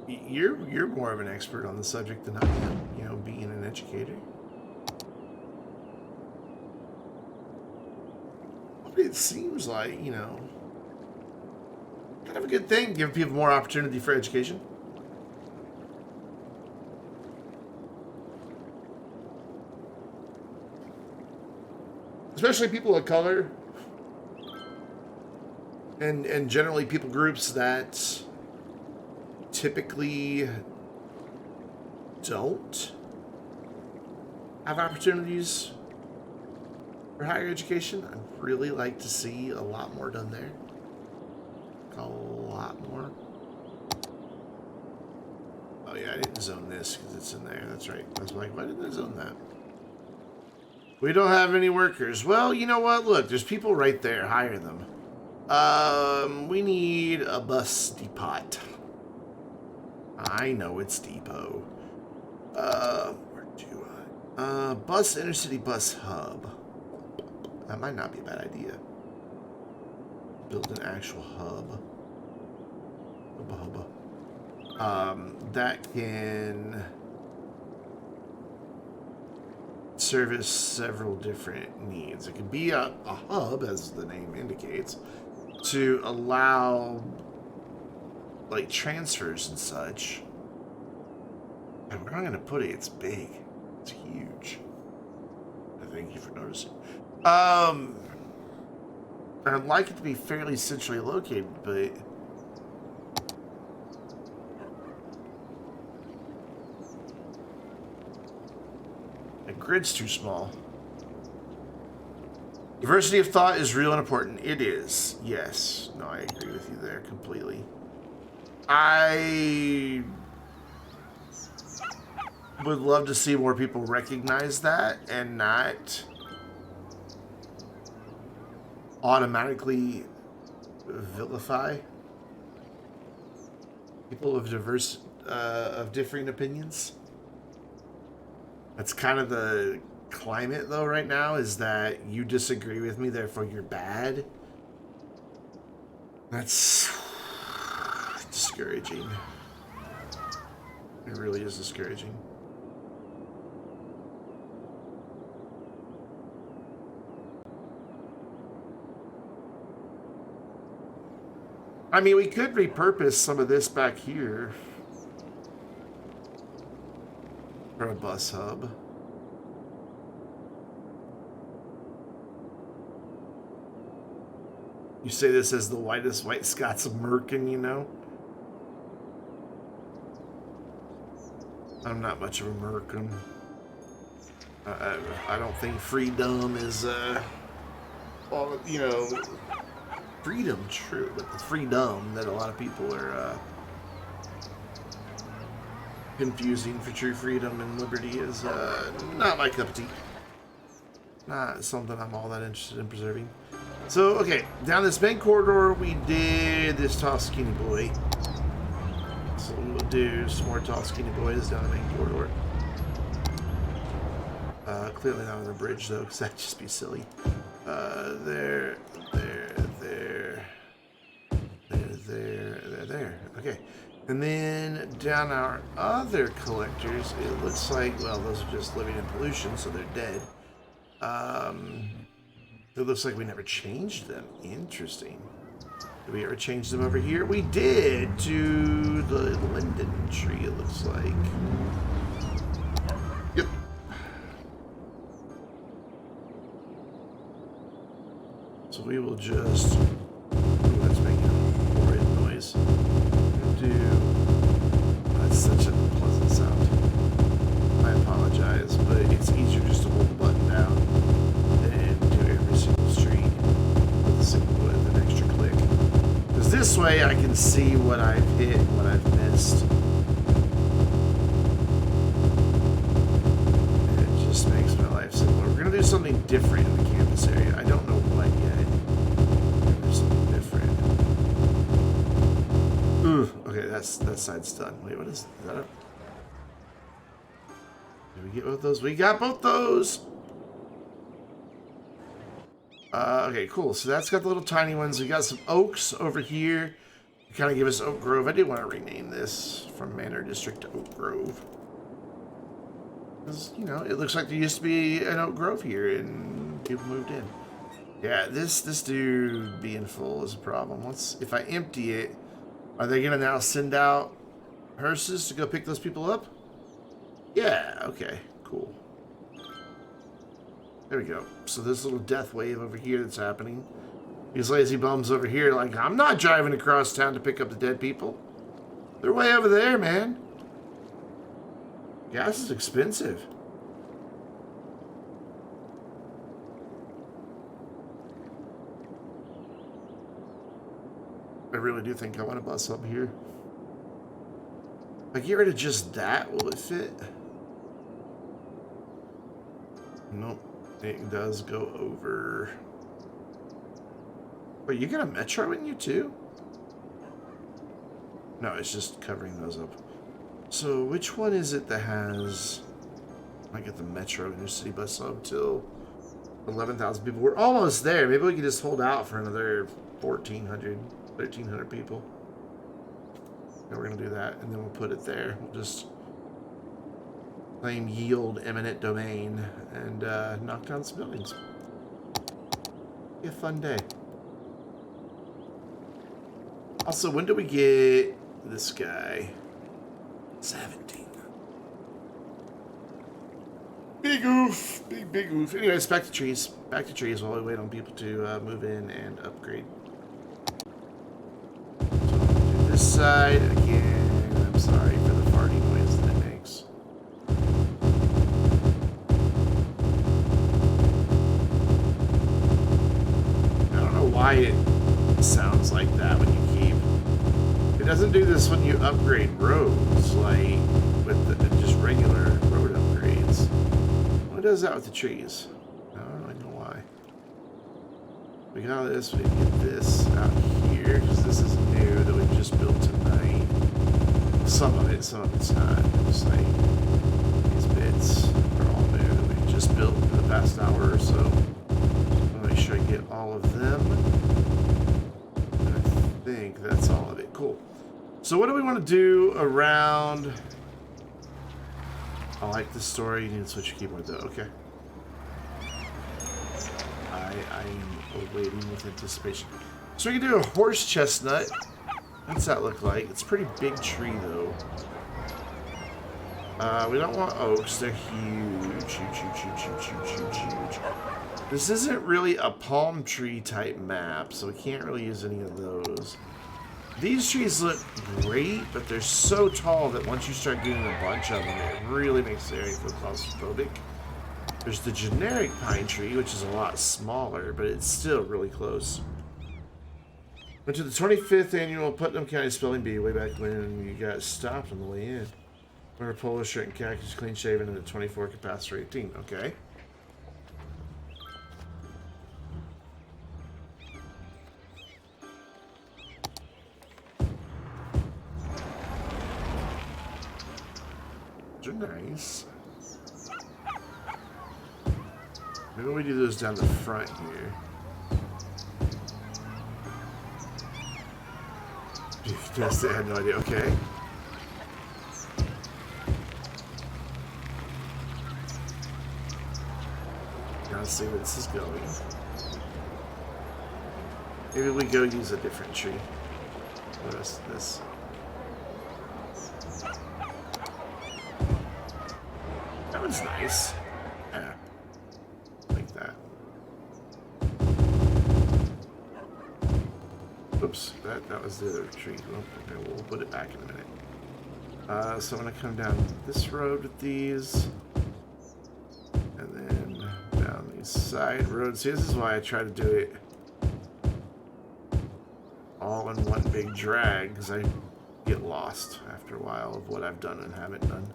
You're more of an expert on the subject than I am, you know, being an educator. It seems like, you know, kind of a good thing, giving people more opportunity for education. Especially people of color. And generally people groups that typically don't have opportunities for higher education. I'd really like to see a lot more done there. A lot more. Oh yeah, I didn't zone this because it's in there. That's right. I was like, why didn't I zone that? We don't have any workers. Well, you know what? Look, there's people right there. Hire them. We need a bus depot. I know it's depot. Where do I? Bus intercity bus hub. That might not be a bad idea. Build an actual hub. That can service several different needs. It could be a hub, as the name indicates, to allow like transfers and such. And where I'm going to put it, it's big. It's huge. Thank you for noticing. I'd like it to be fairly centrally located, but the grid's too small. Diversity of thought is real and important. It is. Yes. No, I agree with you there completely. I would love to see more people recognize that and not automatically vilify people of differing opinions. That's kind of the climate, though, right now, is that you disagree with me, therefore you're bad. That's discouraging. It really is discouraging. I mean, we could repurpose some of this back here for a bus hub. You say this as the whitest white Scots American, you know? I'm not much of an American. I don't think freedom is, well, you know, freedom, true, but the freedom that a lot of people are confusing for true freedom and liberty is not my cup of tea. Not something I'm all that interested in preserving. So, okay, down this main corridor, we did this tall skinny boy. So we will do some more tall skinny boys down the main corridor. Clearly not on the bridge, though, because that'd just be silly. There. Okay. And then down our other collectors, it looks like, well, those are just living in pollution, so they're dead. It looks like we never changed them. Interesting. Did we ever change them over here? We did to the linden tree, it looks like. Yep. So we will just... Ooh, that's making a horrid noise. That's such a pleasant sound. I apologize, but it's easier just to hold the button down than do every single street with an extra click. Because this way I can see what I've hit and what I've missed. And it just makes my life simpler. We're going to do something different in the campus area. I don't know what yet. We're going to do something different. Ooh, okay, that side's done. Wait, what is that? Did we get both those? We got both those! Okay, cool. So that's got the little tiny ones. We got some oaks over here. Kind of give us Oak Grove. I did want to rename this from Manor District to Oak Grove. Because, you know, it looks like there used to be an Oak Grove here and people moved in. Yeah, this dude being full is a problem. If I empty it, are they going to now send out hearses to go pick those people up? Yeah, okay, cool. There we go. So this little death wave over here that's happening. These lazy bums over here like, I'm not driving across town to pick up the dead people. They're way over there, man. Gas is expensive. I really do think I want a bus up here. If I get rid of just that, will it fit? Nope. It does go over. Wait, you got a metro in you too? No, it's just covering those up. So which one is it that has... I get the metro New City bus up till 11,000 people. We're almost there. Maybe we can just hold out for another 1,400, 1,300 people. Yeah, we're going to do that, and then we'll put it there. We'll just claim yield eminent domain and knock down some buildings. Be a fun day. Also, when do we get this guy? 17. Big oof. Big oof. Anyways, back to trees. Back to trees while we wait on people to move in and upgrade. So, do this side again. I'm sorry for the farty noise that it makes. I don't know why it sounds like that when you keep... It doesn't do this when you upgrade roads, like with the, just regular road upgrades. It does that with the trees. I don't really know why. We got this, we didn't get this out here, because this is new that we just built tonight. Some of it's not. It's like these bits are all new that we just built in the past hour or so. I'll make sure I get all of them. And I think that's all of it. Cool. So what do we want to do around... I like this story. You need to switch your keyboard though. Okay. I am awaiting with anticipation. So we can do a horse chestnut. What's that look like? It's a pretty big tree though. We don't want oaks. They're huge. Huge. This isn't really a palm tree type map, so we can't really use any of those. These trees look great, but they're so tall that once you start getting a bunch of them, it really makes the area feel claustrophobic. There's the generic pine tree, which is a lot smaller, but it's still really close. Went to the 25th annual Putnam County Spelling Bee way back when you got stopped on the way in. Wear a polo shirt and khakis, clean shaven, and a 24 capacitor 18. Okay. Nice. Maybe we do those down the front here. Yes, I had no idea. Okay. Gotta see where this is going. Maybe we go use a different tree. What is this? That one's nice. Yeah. Like that. Oops, that was the other tree. Well, okay, we'll put it back in a minute. So I'm gonna come down this road with these. And then down these side roads. See, this is why I try to do it all in one big drag, because I get lost after a while of what I've done and haven't done.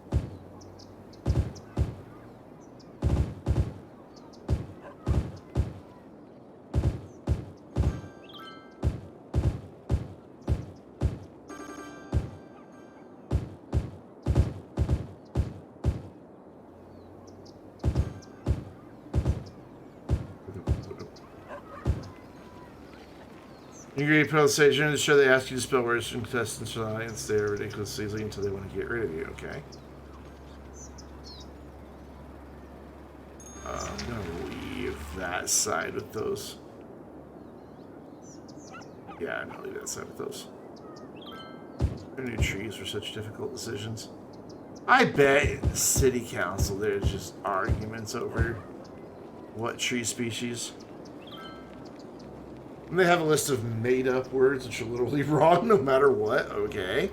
You agree to put on the stage during the show, they ask you to spell words from contestants for the audience. They are ridiculously easy until they want to get rid of you, okay? I'm going to leave that side with those. Yeah, I'm going to leave that side with those. There are new trees for such difficult decisions. I bet city council, there's just arguments over what tree species. And they have a list of made-up words which are literally wrong no matter what. Okay.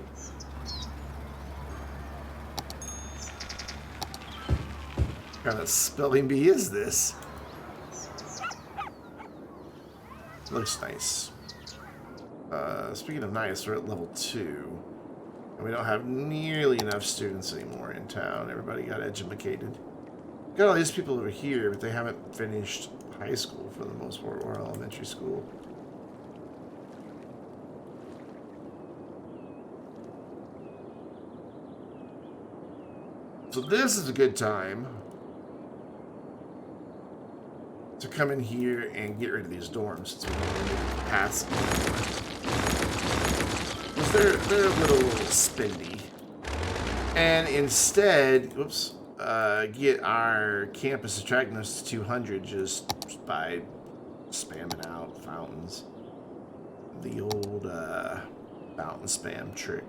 What kind of spelling bee is this? Looks nice. Speaking of nice, we're at level 2. And we don't have nearly enough students anymore in town. Everybody got educated. Got all these people over here, but they haven't finished high school for the most part, or elementary school. So this is a good time to come in here and get rid of these dorms since we don't really need capacity anymore. Because they're a little spendy. And instead, whoops, get our campus attractiveness to 200 just by spamming out fountains. The old fountain spam trick.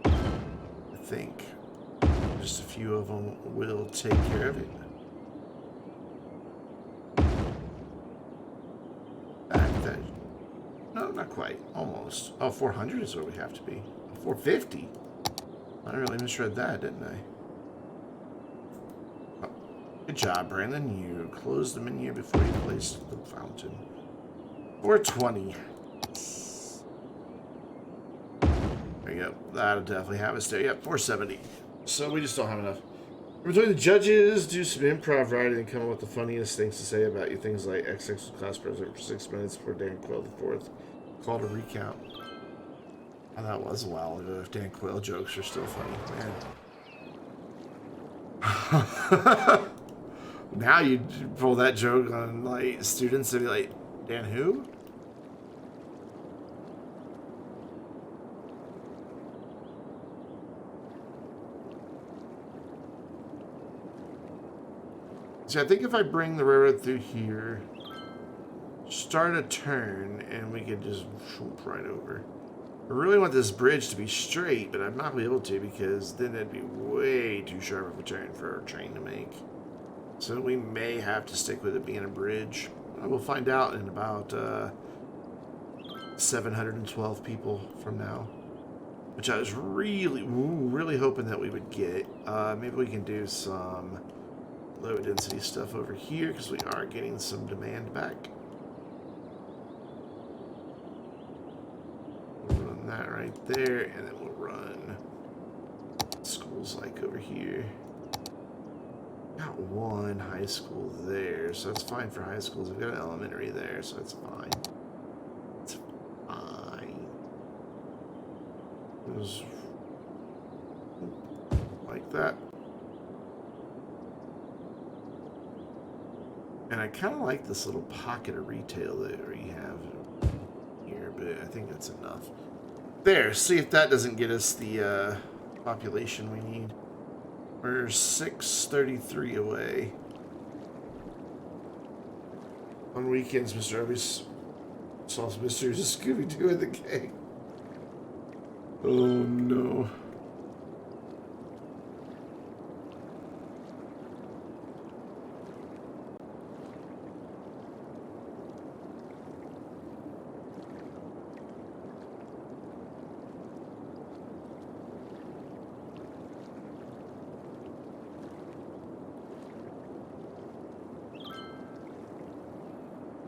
I think just a few of them will take care of it. Back that. No, not quite. Almost. Oh, 400 is where we have to be. 450. I really misread that, didn't I? Oh, good job, Brandon. You closed the menu before you placed the fountain. 420. There you go. That'll definitely have us there. Yep, 470. So we just don't have enough. Between the judges, do some improv writing and come up with the funniest things to say about you. Things like XX class president for 6 minutes before Dan Quayle the fourth called a recount. Oh, that was a while ago. If Dan Quayle jokes are still funny, man. Now you pull that joke on like students and be like, Dan who? See, I think if I bring the railroad through here, start a turn, and we can just swoop right over. I really want this bridge to be straight, but I'm not going to be able to because then it'd be way too sharp of a turn for our train to make. So we may have to stick with it being a bridge. We'll find out in about 712 people from now, which I was really hoping that we would get. Maybe we can do some low density stuff over here because we are getting some demand back. We'll run that right there, and then we'll run schools like over here. Got one high school there, so that's fine for high schools. We've got an elementary there, so that's fine. It's fine. It was like that. And I kind of like this little pocket of retail that we have here, but I think that's enough. There, see if that doesn't get us the population we need. We're 633 away. On weekends, Mr. Obies saw some mysteries of Scooby-Doo in the gang. Oh no.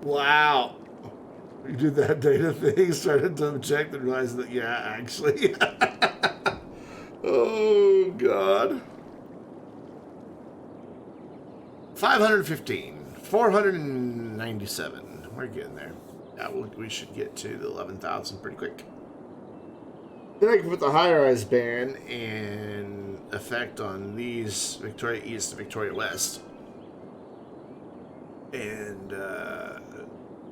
Wow. You did that data thing, started to object and realized that, yeah, actually. Oh, God. 515. 497. We're getting there. Yeah, we should get to the 11,000 pretty quick. Then I can put the high-rise ban in effect on these Victoria East and Victoria West. And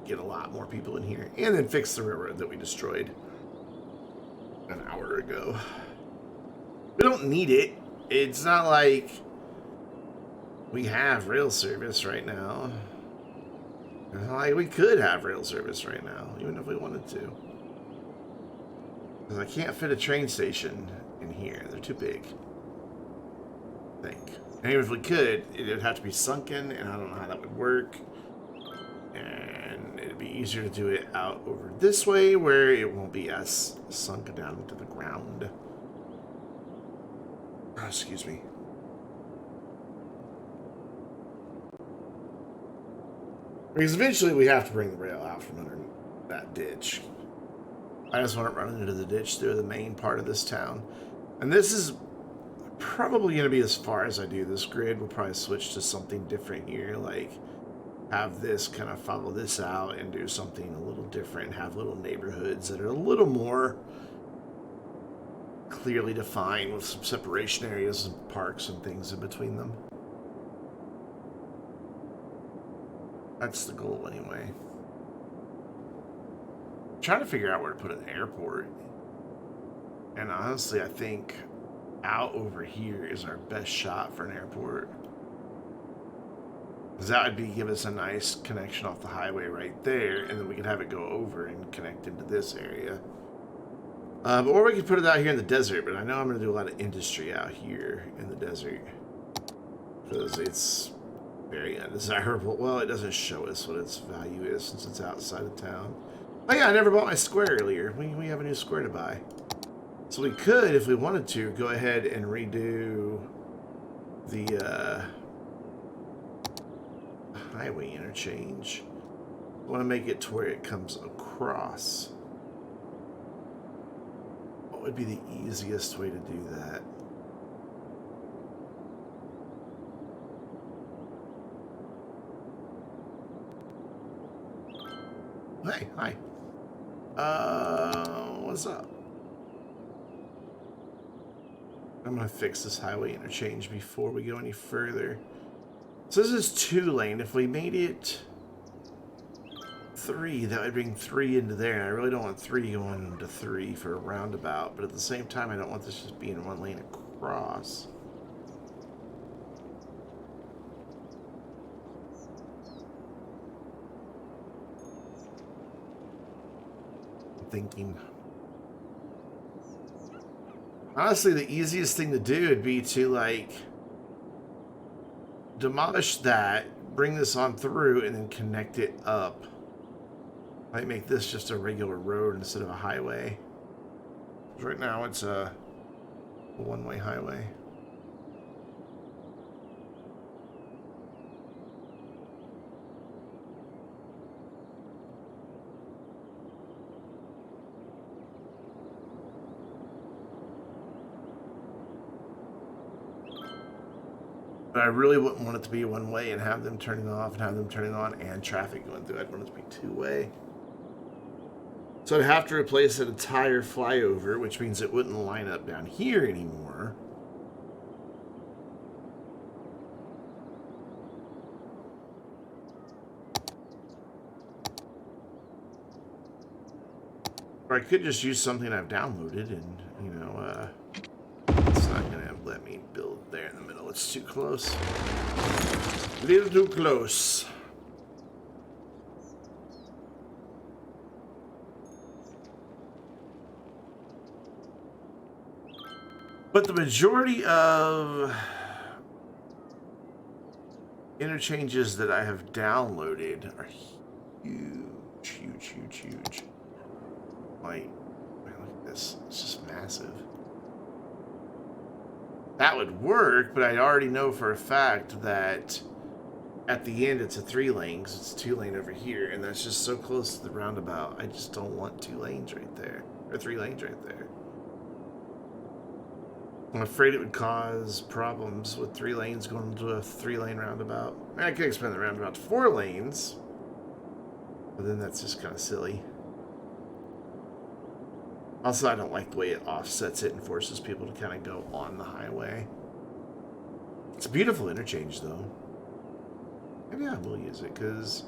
get a lot more people in here. And then fix the railroad that we destroyed an hour ago. We don't need it. It's not like we have rail service right now. It's not like we could have rail service right now, even if we wanted to. Because I can't fit a train station in here. They're too big, I think. And even if we could, it would have to be sunken, and I don't know how that would work. And it'd be easier to do it out over this way, where it won't be as sunk down into the ground. Oh, excuse me. Because eventually we have to bring the rail out from under that ditch. I just want it running into the ditch through the main part of this town. And this is probably going to be as far as I do this grid. We'll probably switch to something different here, like have this kind of follow this out and do something a little different, have little neighborhoods that are a little more clearly defined with some separation areas and parks and things in between them. That's the goal anyway. I'm trying to figure out where to put an airport. And honestly, I think out over here is our best shot for an airport. Because that would give us a nice connection off the highway right there, and then we could have it go over and connect into this area. Or we could put it out here in the desert, but I know I'm going to do a lot of industry out here in the desert. Because it's very undesirable. Well, it doesn't show us what its value is since it's outside of town. Oh yeah, I never bought my square earlier. We have a new square to buy. So we could, if we wanted to, go ahead and redo the highway interchange. I want to make it to where it comes across. What would be the easiest way to do that? Hey, hi. What's up? I'm gonna fix this highway interchange before we go any further. So this is 2-lane. If we made it 3, that would bring 3 into there. And I really don't want 3 going into 3 for a roundabout, but at the same time, I don't want this just being 1 lane across. Thinking. Honestly, the easiest thing to do would be to, like, demolish that, bring this on through, and then connect it up. Might make this just a regular road instead of a highway. Right now, it's a one-way highway. But I really wouldn't want it to be one way and have them turning off and have them turning on and traffic going through. I'd want it to be 2-way. So I'd have to replace an entire flyover, which means it wouldn't line up down here anymore. Or I could just use something I've downloaded and, you know, it's not going to let me build there in the middle. It's too close. A little too close. But the majority of interchanges that I have downloaded are huge, huge, huge, huge. Like, man, look at this. It's just massive. That would work, but I already know for a fact that at the end it's a 3-lane, because it's a 2-lane over here, and that's just so close to the roundabout. I just don't want 2 lanes right there, or 3 lanes right there. I'm afraid it would cause problems with 3 lanes going into a 3-lane roundabout. I mean, I could expand the roundabout to 4 lanes, but then that's just kind of silly. Also, I don't like the way it offsets it and forces people to kind of go on the highway. It's a beautiful interchange, though. Maybe I will use it, because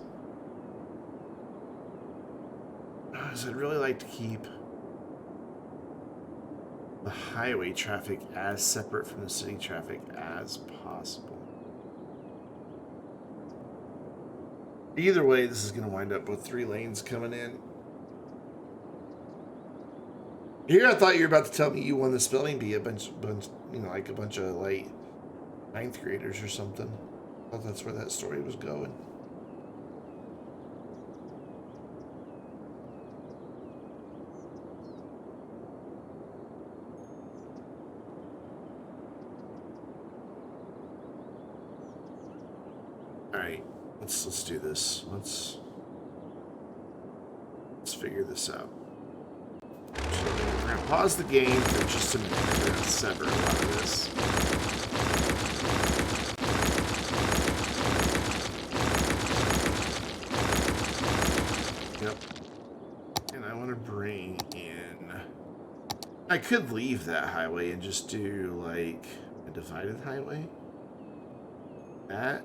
I'd really like to keep the highway traffic as separate from the city traffic as possible. Either way, this is going to wind up with 3 lanes coming in. Here, I thought you were about to tell me you won the spelling bee, a bunch, you know, like a bunch of like 9th graders or something. I thought that's where that story was going. All right, let's do this. Let's figure this out. So we're gonna pause the game for just a minute. We're gonna sever a lot of this. Yep. And I want to bring in... I could leave that highway and just do, like, a divided highway. That.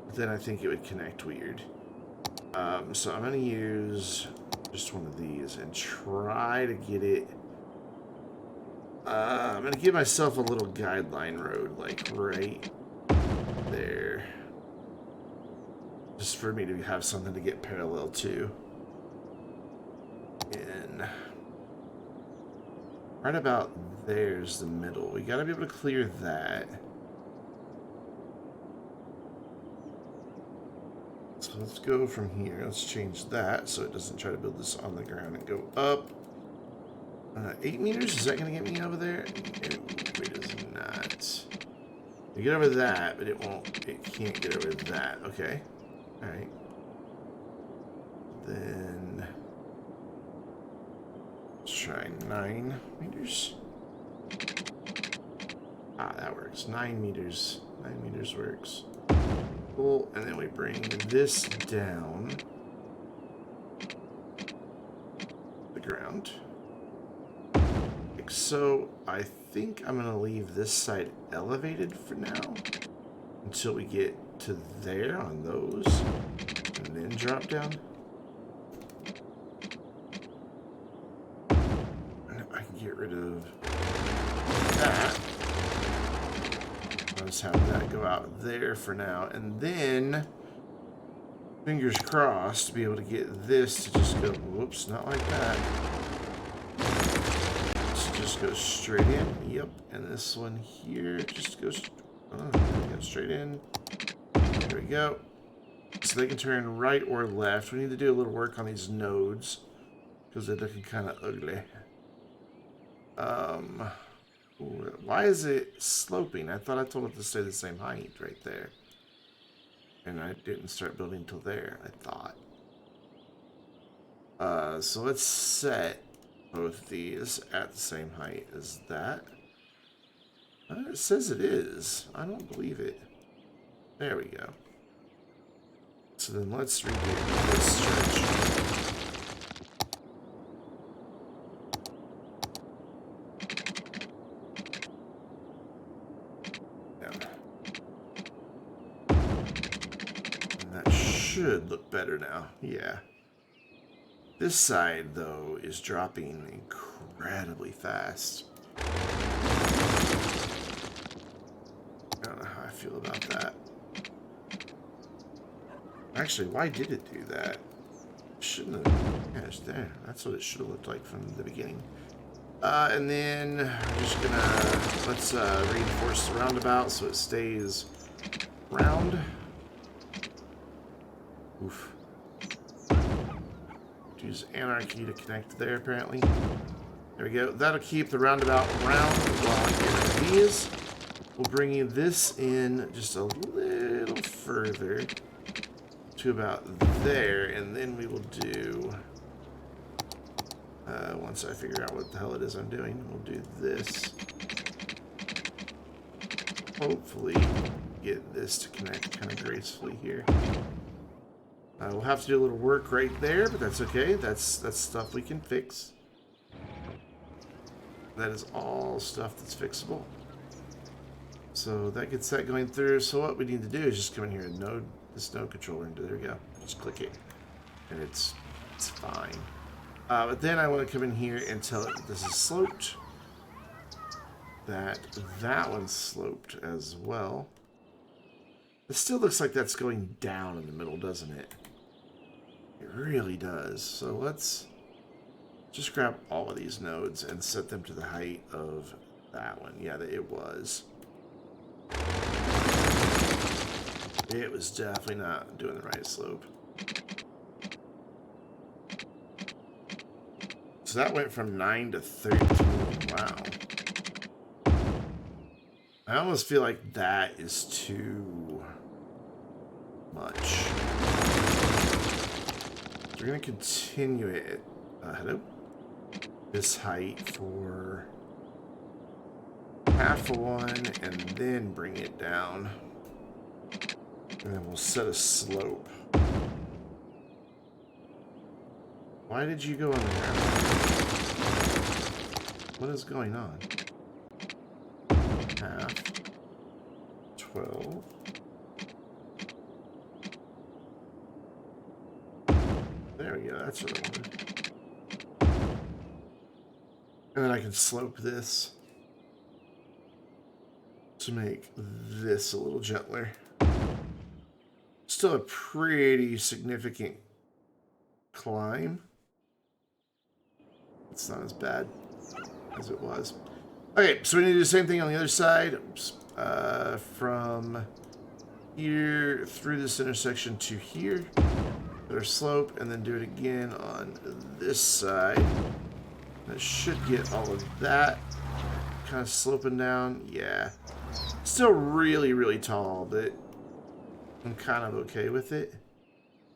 But then I think it would connect weird. So I'm going to use just one of these and try to get it... I'm going to give myself a little guideline road, like, right there. Just for me to have something to get parallel to. And Right about there's the middle. We gotta be able to clear that. So let's go from here. Let's change that so it doesn't try to build this on the ground and go up. 8 meters? Is that going to get me over there? No, it is not. You get over that, but it won't. It can't get over that. Okay. All right. Then let's try 9 meters. Ah, that works. 9 meters. 9 meters works. Cool. And then we bring this down the ground. Like so, I think I'm going to leave this side elevated for now until we get to there on those and then drop down. And I can get rid of that. I'll just have that go out there for now, and then fingers crossed to be able to get this to just go, whoops, not like that. This just goes straight in, yep, and this one here just goes, straight in. There we go. So they can turn right or left. We need to do a little work on these nodes because they're looking kind of ugly. Why is it sloping? I thought I told it to stay the same height right there. And I didn't start building until there, I thought. So let's set both these at the same height as that. It says it is. I don't believe it. There we go. So then let's redo this stretch. Should look better now. Yeah. This side, though, is dropping incredibly fast. I don't know how I feel about that. Actually, why did it do that? Shouldn't have. Yeah, it's there. That's what it should have looked like from the beginning. And then we're just gonna let's reinforce the roundabout so it stays round. Oof. Use anarchy to connect there, apparently. There we go. That'll keep the roundabout round while I get rid of these. We'll bring you this in just a little further to about there, and then we will do, once I figure out what the hell it is I'm doing, we'll do this. Hopefully get this to connect kind of gracefully here. We'll have to do a little work right there, but that's okay. That's stuff we can fix. That is all stuff that's fixable. So that gets that going through. So what we need to do is just come in here and node this node controller, and there we go. Just click it, and it's fine. But then I want to come in here and tell it that this is sloped. That one's sloped as well. It still looks like that's going down in the middle, doesn't it? It really does. So let's just grab all of these nodes and set them to the height of that one. Yeah, it was. It was definitely not doing the right slope. So that went from 9 to 13. Wow. I almost feel like that is too much. We're going to continue it at this height for half of one and then bring it down. And then we'll set a slope. Why did you go on the ground? What is going on? Half. 12. There we go, that's what I wanted. And then I can slope this to make this a little gentler. Still a pretty significant climb. It's not as bad. as it was. Okay, so we need to do the same thing on the other side. Oops. From here through this intersection to here. Put our slope, and then do it again on this side. That should get all of that kind of sloping down. Yeah. Still really, really tall, but I'm kind of okay with it.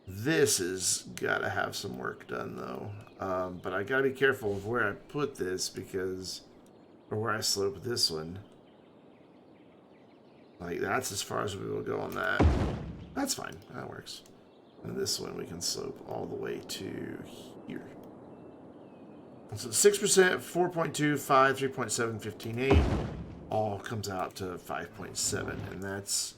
This has got to have some work done, though. But I got to be careful of where I put this because... Or where I slope this one. Like, that's as far as we will go on that. That's fine. That works. And this one we can slope all the way to here. So 6%, 4.2, 5, 3.7, 15.8 all comes out to 5.7, and that's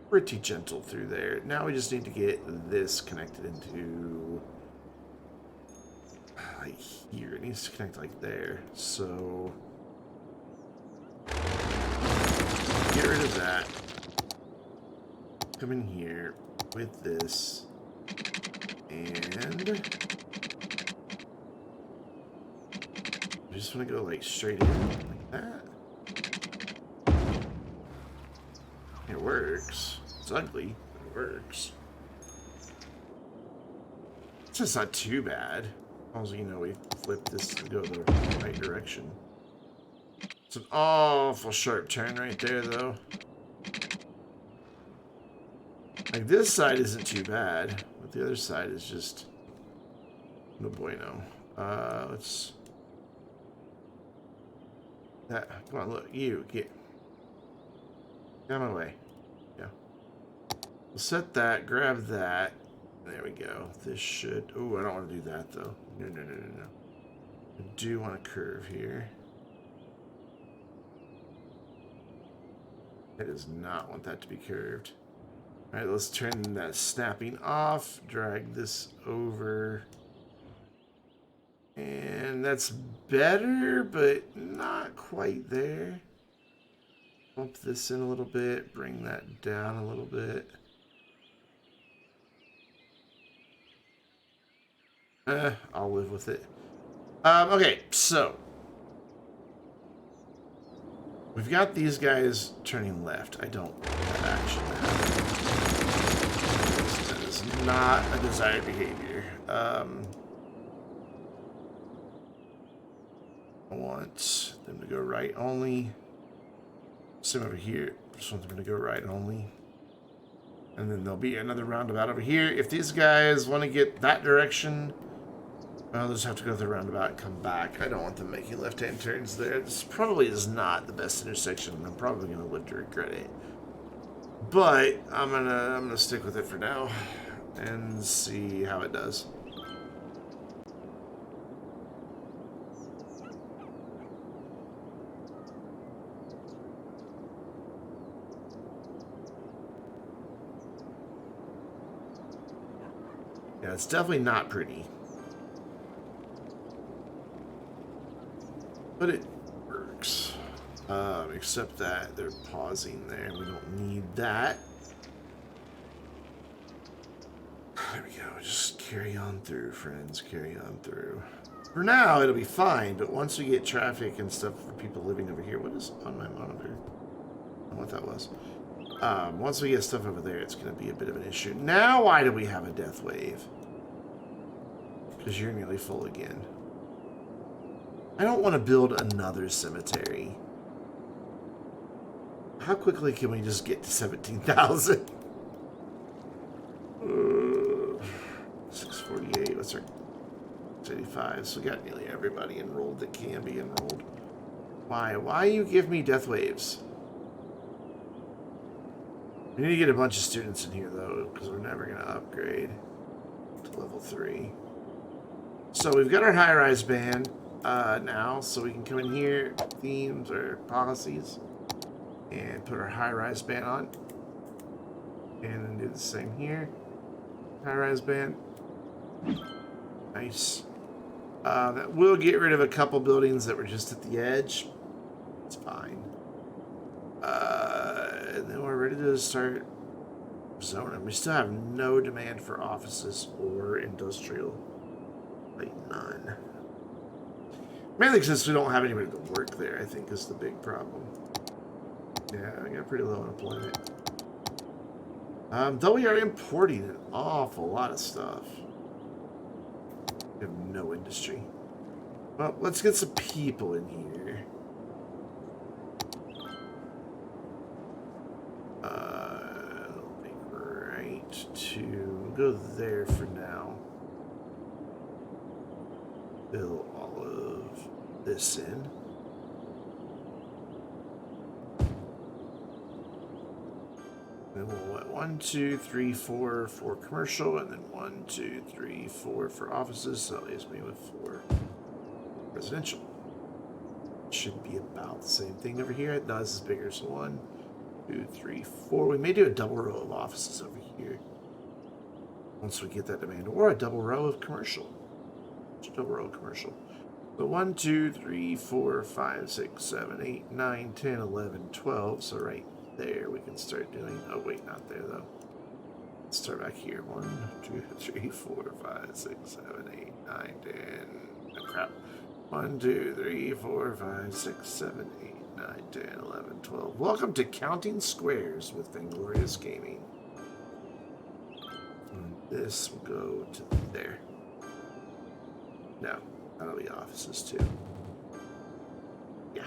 pretty gentle through there. Now we just need to get this connected into like here. It needs to connect like there. So get rid of that. Come in here with this, and I just want to go like straight in like that. It works. It's ugly, but it works. It's just not too bad. Also, you know, we flip this to go the right direction. It's an awful sharp turn right there, though. Like, this side isn't too bad, but the other side is just no bueno. Let's... That, come on, look, you, get out of my way. Yeah. We'll set that, grab that. There we go. This should... Oh, I don't want to do that, though. No. I do want a curve here. I does not want that to be curved. All right, let's turn that snapping off. Drag this over. And that's better, but not quite there. Bump this in a little bit. Bring that down a little bit. I'll live with it. Okay, so we've got these guys turning left. I don't want that action to happen. That is not a desired behavior. I want them to go right only. Same over here. Just want them to go right only. And then there'll be another roundabout over here. If these guys want to get that direction, well, they'll just have to go through the roundabout and come back. I don't want them making left-hand turns there. This probably is not the best intersection, and I'm probably going to live to regret it. But I'm gonna stick with it for now and see how it does. Yeah, it's definitely not pretty. But it works. Except that they're pausing there. We don't need that. There we go. Just carry on through, friends. Carry on through. For now, it'll be fine. But once we get traffic and stuff for people living over here... What is on my monitor? I don't know what that was. Once we get stuff over there, it's going to be a bit of an issue. Now, why do we have a death wave? Because you're nearly full again. I don't want to build another cemetery. How quickly can we just get to 17,000? 648. What's our 85? So we got nearly everybody enrolled that can be enrolled. Why? Why you give me death waves? We need to get a bunch of students in here, though, because we're never going to upgrade to level 3. So we've got our high-rise band now, so we can come in here, themes or policies, and put our high-rise band on. And then do the same here. High-rise band. Nice. That will get rid of a couple buildings that were just at the edge. It's fine. And then we're ready to start zoning. We still have no demand for offices or industrial. Like none. Mainly since we don't have anybody to work there, I think, is the big problem. Yeah, I got pretty low unemployment. Though we are importing an awful lot of stuff. We have no industry. Well, let's get some people in here. It'll be right to go there for now. Fill all of this in. Then we'll let 1, 2, 3, 4 for commercial, and then 1, 2, 3, 4 for offices. So that leaves me with 4 residential. Should be about the same thing over here. No, this is bigger. So 1, 2, 3, 4. We may do a double row of offices over here once we get that demand, or a double row of commercial. Double row of commercial. So 1, 2, 3, 4, 5, 6, 7, 8, 9, 10, 11, 12. So right there we can start doing. Oh wait, not there though. Let's start back here. 1, 2, 3, 4, 5, 6, 7, 8, 9, 10. Oh crap. 1, 2, 3, 4, 5, 6, 7, 8, 9, 10, 11, 12. Welcome to Counting Squares with Vainglorious Gaming. And this will go to there. No, that'll be offices too. Yeah.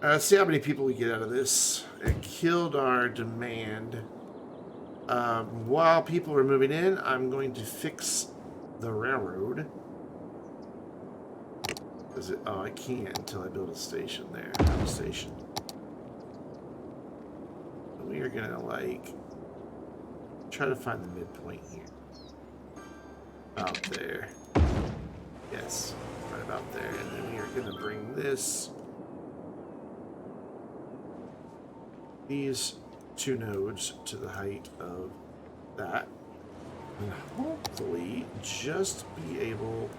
Let's see how many people we get out of this. It killed our demand. While people are moving in, I'm going to fix the railroad. Is it? Oh, I can't until I build a station there. I have a station. We are gonna like try to find the midpoint here. About there. Yes, right about there. And then we are gonna bring these 2 nodes to the height of that. And hopefully just be able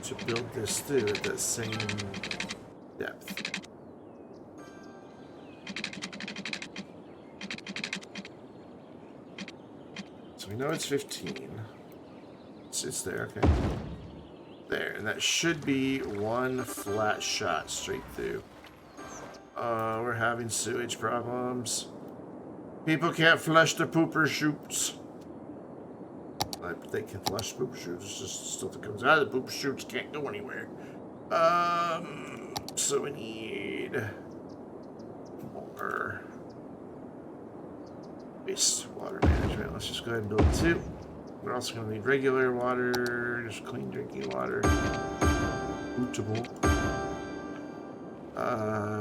to build this through at that same depth. So we know it's 15. It's there, okay. There, and that should be 1 flat shot straight through. We're having sewage problems. People can't flush the pooper chutes. They can flush pooper chutes. It's just stuff that comes out of the pooper chutes can't go anywhere. So we need more wastewater management. Let's just go ahead and build 2. We're also going to need regular water, just clean drinking water. Bootable.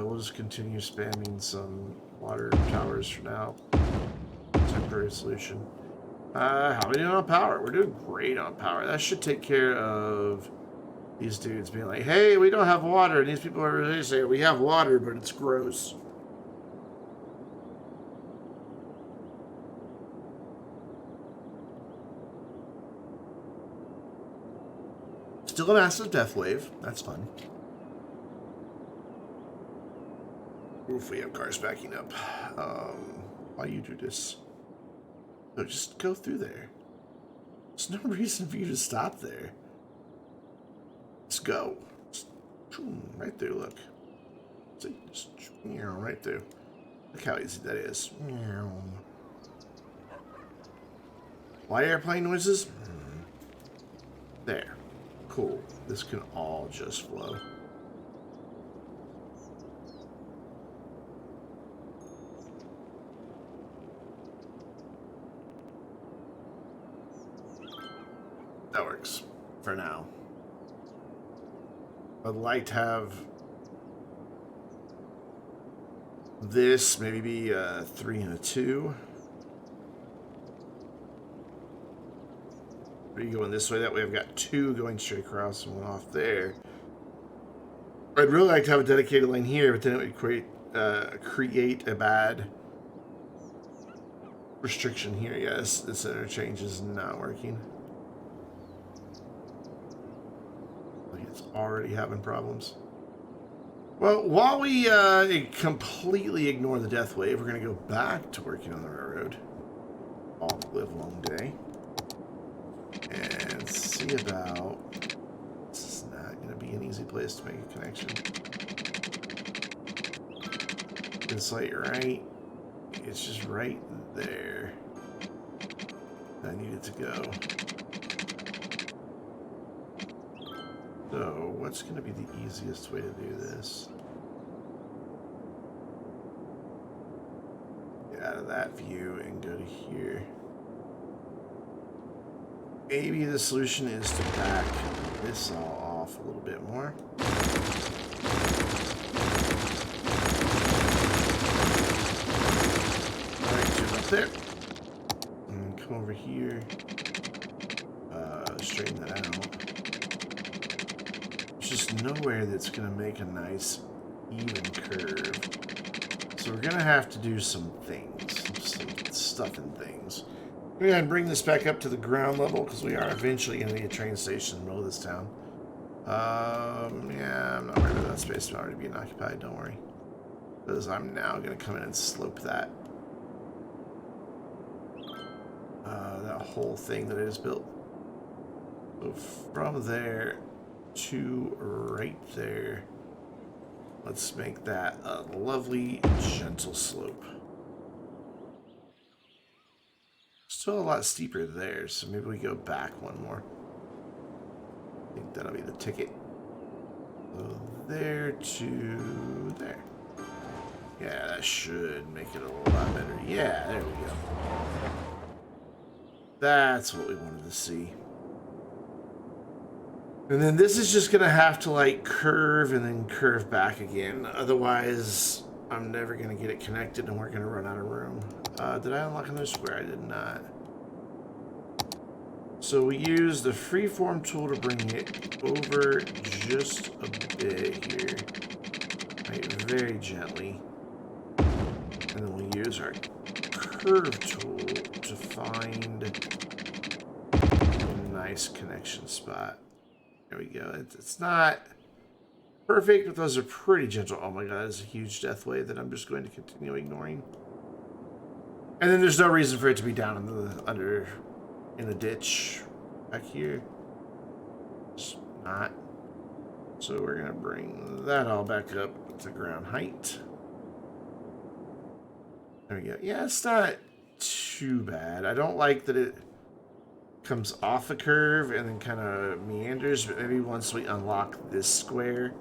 We'll just continue spamming some water towers for now. Temporary solution. How are we doing on power? We're doing great on power. That should take care of these dudes being like, hey, we don't have water. And these people are really saying, we have water, but it's gross. Still a massive death wave. That's fun. Oof, we have cars backing up. Why you do this? No, just go through there. There's no reason for you to stop there. Let's go. Just, right there, look. See, just right there. Look how easy that is. Why airplane noises? There. Cool. This can all just flow. That works for now. I'd like to have this maybe be a 3 and a 2. Are you going this way? That way I've got 2 going straight across and 1 off there. I'd really like to have a dedicated lane here, but then it would create a bad restriction here. Yes, this interchange is not working. It's already having problems. Well, while we completely ignore the death wave, we're going to go back to working on the railroad all the live long day. And let's see about... This is not going to be an easy place to make a connection. It's like right... It's just right there. I need it to go. So, what's going to be the easiest way to do this? Get out of that view and go to here. Maybe the solution is to back this all off a little bit more. Alright, jump up there. And come over here. Straighten that out. There's just nowhere that's going to make a nice, even curve. So we're going to have to do some things. Some stuff and things. We're going to bring this back up to the ground level because we are eventually going to need a train station in the middle of this town. Yeah, I'm not worried about that space already being occupied, don't worry. Because I'm now going to come in and slope that. That whole thing that I just built. So from there to right there, let's make that a lovely, gentle slope. Still a lot steeper there, so maybe we go back one more. I think that'll be the ticket. So there to there. Yeah, that should make it a lot better. Yeah, there we go. That's what we wanted to see. And then this is just going to have to like curve and then curve back again. Otherwise, I'm never going to get it connected and we're going to run out of room. Did I unlock another square? I did not. So we use the freeform tool to bring it over just a bit here. Right, very gently. And then we'll use our curve tool to find a nice connection spot. There we go. It's not perfect, but those are pretty gentle. Oh my god, that is a huge death wave that I'm just going to continue ignoring. And then there's no reason for it to be down in the in the ditch back here. It's not. So we're gonna bring that all back up to ground height. There we go. Yeah, it's not too bad. I don't like that it comes off a curve and then kind of meanders, but maybe once we unlock this square,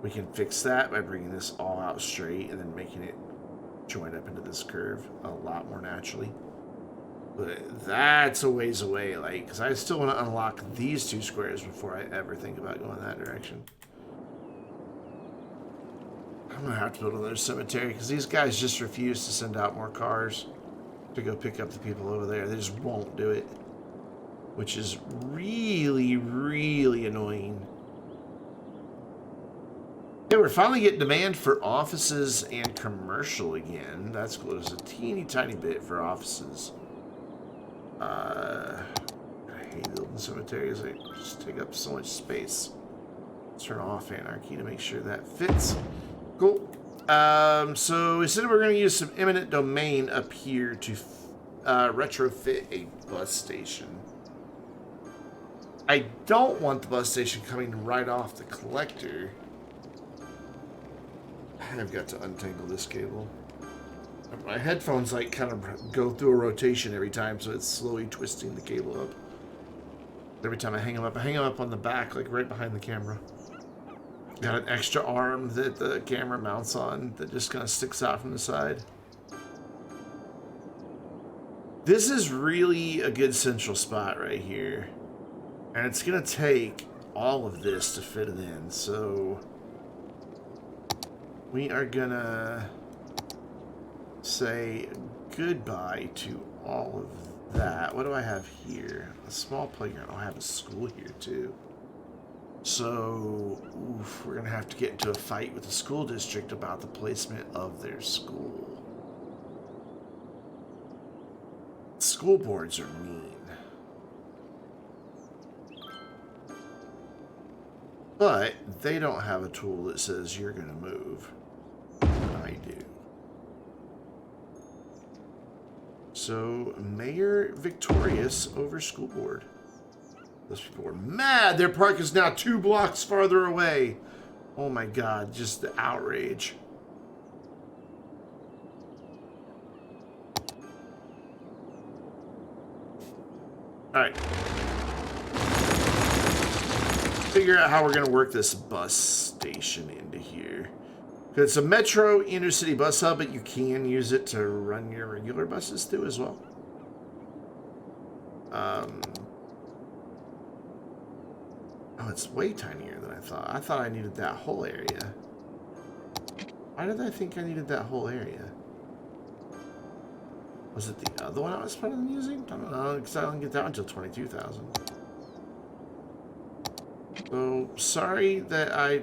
we can fix that by bringing this all out straight and then making it join up into this curve a lot more naturally. But that's a ways away, like, because I still want to unlock these two squares before I ever think about going that direction. I'm going to have to build another cemetery because these guys just refuse to send out more cars to go pick up the people over there. They just won't do it, which is really, really annoying. Yeah, we're finally getting demand for offices and commercial again. That's cool. There's a teeny tiny bit for offices. I hate building cemeteries. They just take up so much space. Turn off anarchy to make sure that fits. Cool. So we said we're going to use some eminent domain up here to retrofit a bus station. I don't want the bus station coming right off the collector. I've got to untangle this cable. My headphones like kind of go through a rotation every time, so it's slowly twisting the cable up. Every time I hang them up on the back, like right behind the camera. Got an extra arm that the camera mounts on that just kind of sticks out from the side. This is really a good central spot right here. And it's going to take all of this to fit it in, so we are going to say goodbye to all of that. What do I have here? A small playground. I have a school here too. So, oof, we're going to have to get into a fight with the school district about the placement of their school. School boards are mean. But they don't have a tool that says you're going to move. I do. So, Mayor Victorious over school board. Those people were mad. Their park is now 2 blocks farther away. Oh my god, just the outrage. Alright. Figure out how we're going to work this bus station into here. It's a metro intercity bus hub, but you can use it to run your regular buses too as well. Oh, it's way tinier than I thought. I thought I needed that whole area. Why did I think I needed that whole area? Was it the other one I was planning on using? I don't know, because I don't get that until 22,000. So, sorry that I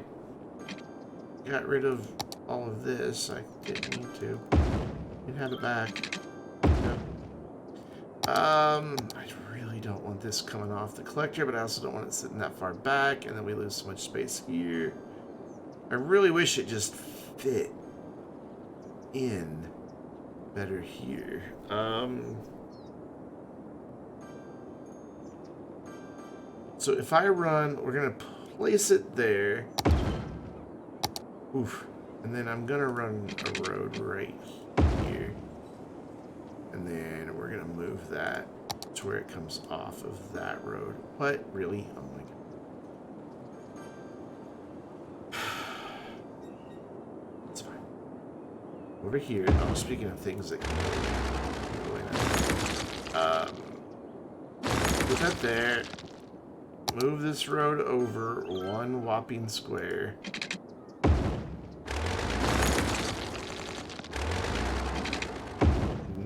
got rid of all of this. I didn't need to. You can have it back. Yep. I really don't want this coming off the collector, but I also don't want it sitting that far back, and then we lose so much space here. I really wish it just fit in better here. So if I run, we're gonna place it there. Oof. And then I'm gonna run a road right here. And then we're gonna move that to where it comes off of that road. What? Really? Oh my god. It's fine. Over here. Oh, speaking of things that can go away now. Put that there. Move this road over 1 whopping square.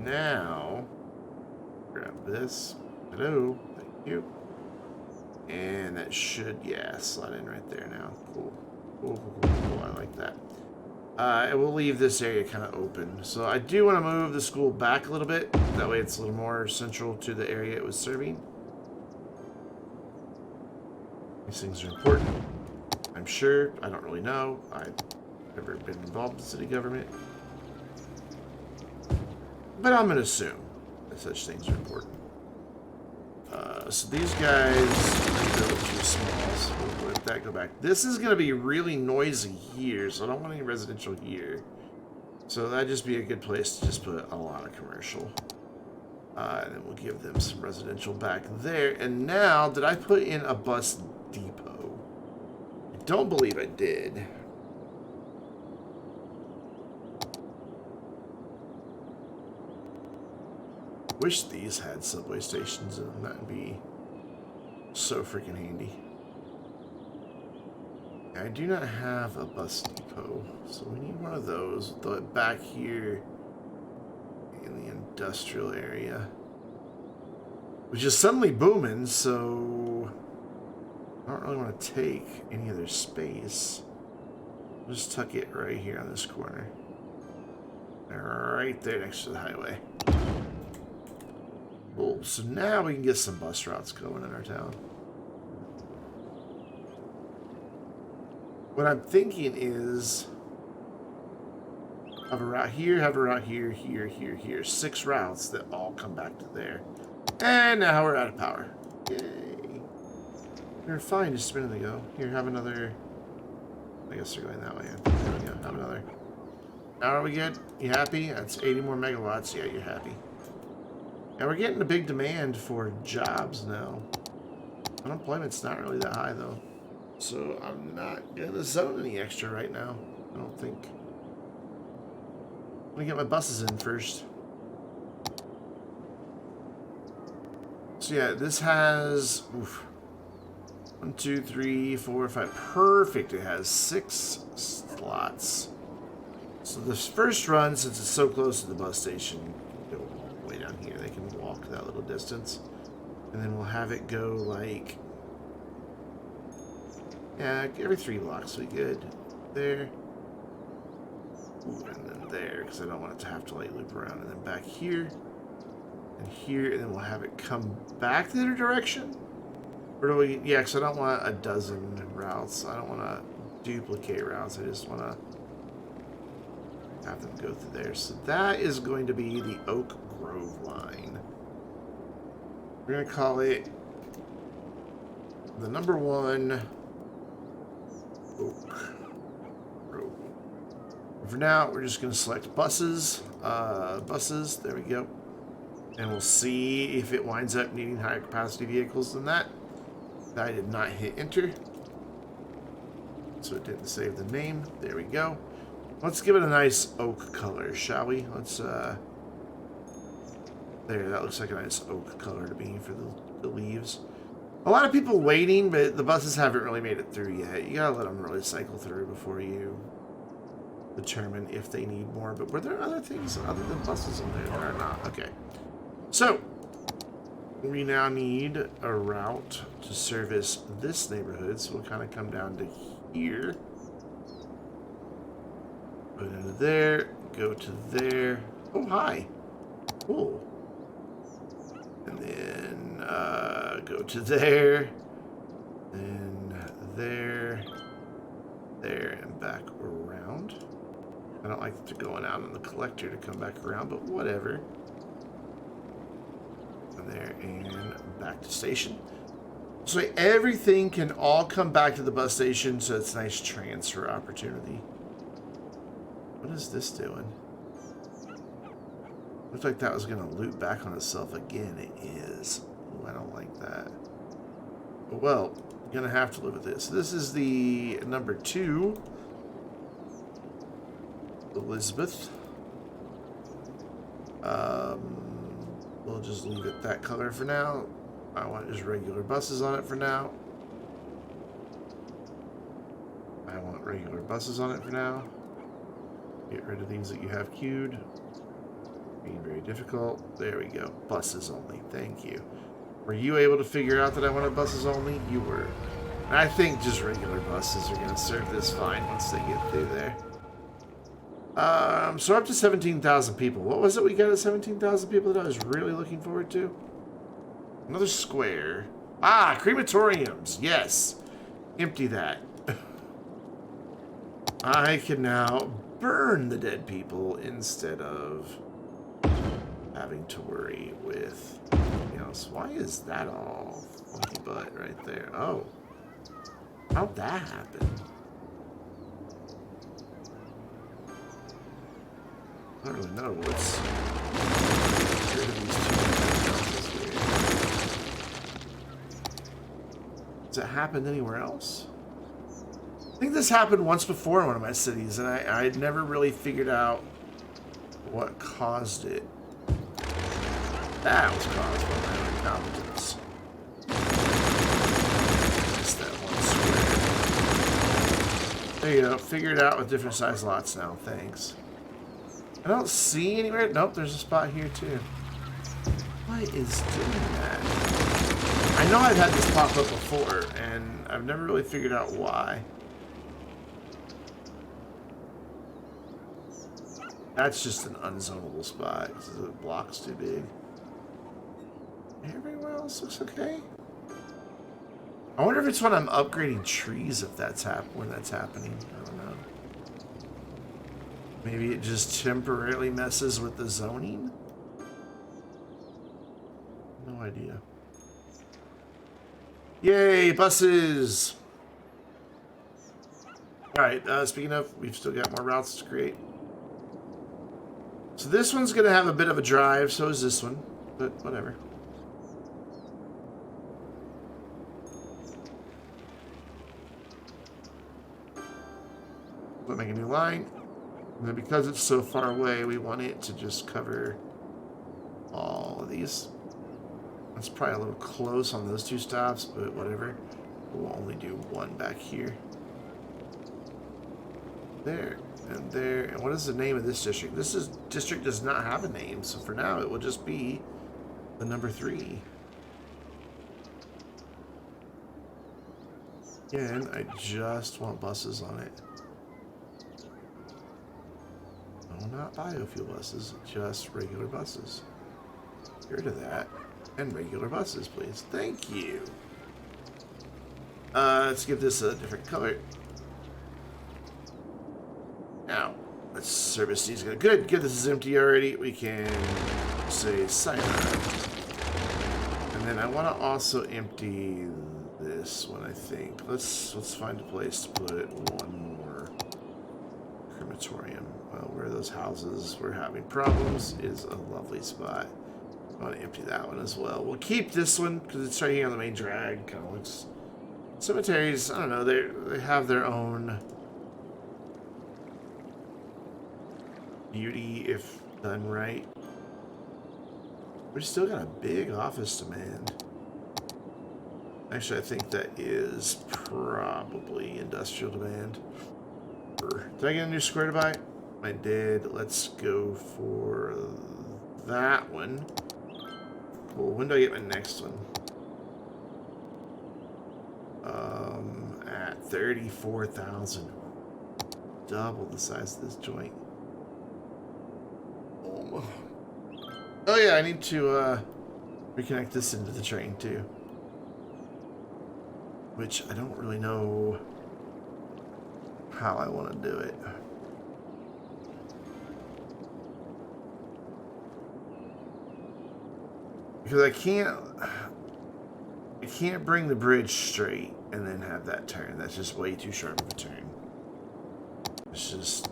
Now, grab this. Hello. Thank you. And that should, yeah, slide in right there now. Cool. Cool. I like that. And we'll leave this area kind of open. So I do want to move the school back a little bit. That way it's a little more central to the area it was serving. These things are important. I'm sure. I don't really know. I've never been involved in city government. But I'm going to assume that such things are important. So these guys are too small, so we'll let that go back. This is going to be really noisy here, so I don't want any residential here. So that'd just be a good place to just put a lot of commercial. And then we'll give them some residential back there. And now, did I put in a bus depot? I don't believe I did. Wish these had subway stations in them. That'd be so freaking handy. I do not have a bus depot, so we need one of those. Throw it back here in the industrial area, which is suddenly booming, so I don't really want to take any other space. I'll just tuck it right here on this corner. Right there next to the highway. Cool. So now we can get some bus routes going in our town. What I'm thinking is have a route here, have a route here, here. 6 routes that all come back to there. And now we're out of power. Yay. We were fine just a minute ago. Here, have another. I guess they're going that way. There we go. Have another. Now are we good? You happy? That's 80 more megawatts. Yeah, you're happy. And we're getting a big demand for jobs now. Unemployment's not really that high, though. So I'm not going to zone any extra right now. I don't think. Let me get my buses in first. So yeah, this has 1, 2, 3, 4, 5. Perfect. It has 6 slots. So this first run, since it's so close to the bus station, go all the way down here. They can walk that little distance. And then we'll have it go like, yeah, every 3 blocks we good. There. Ooh, and then there, because I don't want it to have to like loop around. And then back here. And here, and then we'll have it come back the other direction. Or do we, yeah, because I don't want a dozen routes. I don't want to duplicate routes. I just want to have them go through there. So that is going to be the Oak Grove line. We're going to call it the number 1 oak road. For now, we're just going to select buses. Buses, there we go. And we'll see if it winds up needing higher capacity vehicles than that. I did not hit enter, so it didn't save the name. There we go. Let's give it a nice oak color, shall we? Let's, there, that looks like a nice oak color to me for the leaves. A lot of people waiting, but the buses haven't really made it through yet. You gotta let them really cycle through before you determine if they need more. But were there other things other than buses in there? There are not. Okay. So, we now need a route to service this neighborhood. So we'll kind of come down to here. Go into there. Go to there. Oh, hi. Cool. And then go to there. Then there. There and back around. I don't like to going out on the collector to come back around, but whatever. And there and back to station. So everything can all come back to the bus station, so it's a nice transfer opportunity. What is this doing? Looks like that was going to loop back on itself again. It is. Ooh, I don't like that. But well, I'm going to have to live with this. This is the number 2. Elizabeth. We'll just leave it that color for now. I want just regular buses on it for now. I want regular buses on it for now. Get rid of these that you have queued. Being very difficult. There we go. Buses only. Thank you. Were you able to figure out that I wanted buses only? You were. And I think just regular buses are going to serve this fine once they get through there. So up to 17,000 people. What was it we got at 17,000 people that I was really looking forward to? Another square. Ah, crematoriums. Yes. Empty that. I can now burn the dead people instead of having to worry with anything else. Why is that all funky butt right there? Oh. How'd that happen? I don't really know what's rid of these 2 here. Has it happened anywhere else? I think this happened once before in one of my cities, and I had never really figured out what caused it. That was caused by my incompetence. Just that one square. There you go. Figure it out with different size lots now. Thanks. I don't see anywhere. Nope, there's a spot here too. What is doing that? I know I've had this pop up before, and I've never really figured out why. That's just an unzonable spot because the block's too big. Everywhere else looks okay. I wonder if it's when I'm upgrading trees if that's when that's happening. I don't know. Maybe it just temporarily messes with the zoning? No idea. Yay, buses! Alright, speaking of, we've still got more routes to create. So this one's going to have a bit of a drive, so is this one. But whatever. We'll make a new line. And then because it's so far away, we want it to just cover all of these. That's probably a little close on those 2 stops, but whatever. We'll only do one back here. There, and there. And what is the name of this district? District does not have a name, so for now it will just be the number 3. Again, I just want buses on it. No, not biofuel buses, just regular buses. Get rid of that. And regular buses, please. Thank you. Let's give this a different color. Now, let's service these. Good. Good, this is empty already. We can say sign up. And then I want to also empty this one, I think. Let's find a place to put one more crematorium. Well, where those houses were having problems is a lovely spot. I want to empty that one as well. We'll keep this one because it's right here on the main drag. Kind of looks. Cemeteries, I don't know. They have their own beauty if done right. We've still got a big office demand. Actually, I think that is probably industrial demand. Did I get a new square to buy? I did. Let's go for that one. Cool. When do I get my next one? At 34,000. Double the size of this joint. Oh yeah, I need to reconnect this into the train too. Which I don't really know how I want to do it. Because I can't bring the bridge straight and then have that turn. That's just way too sharp of a turn. It's just...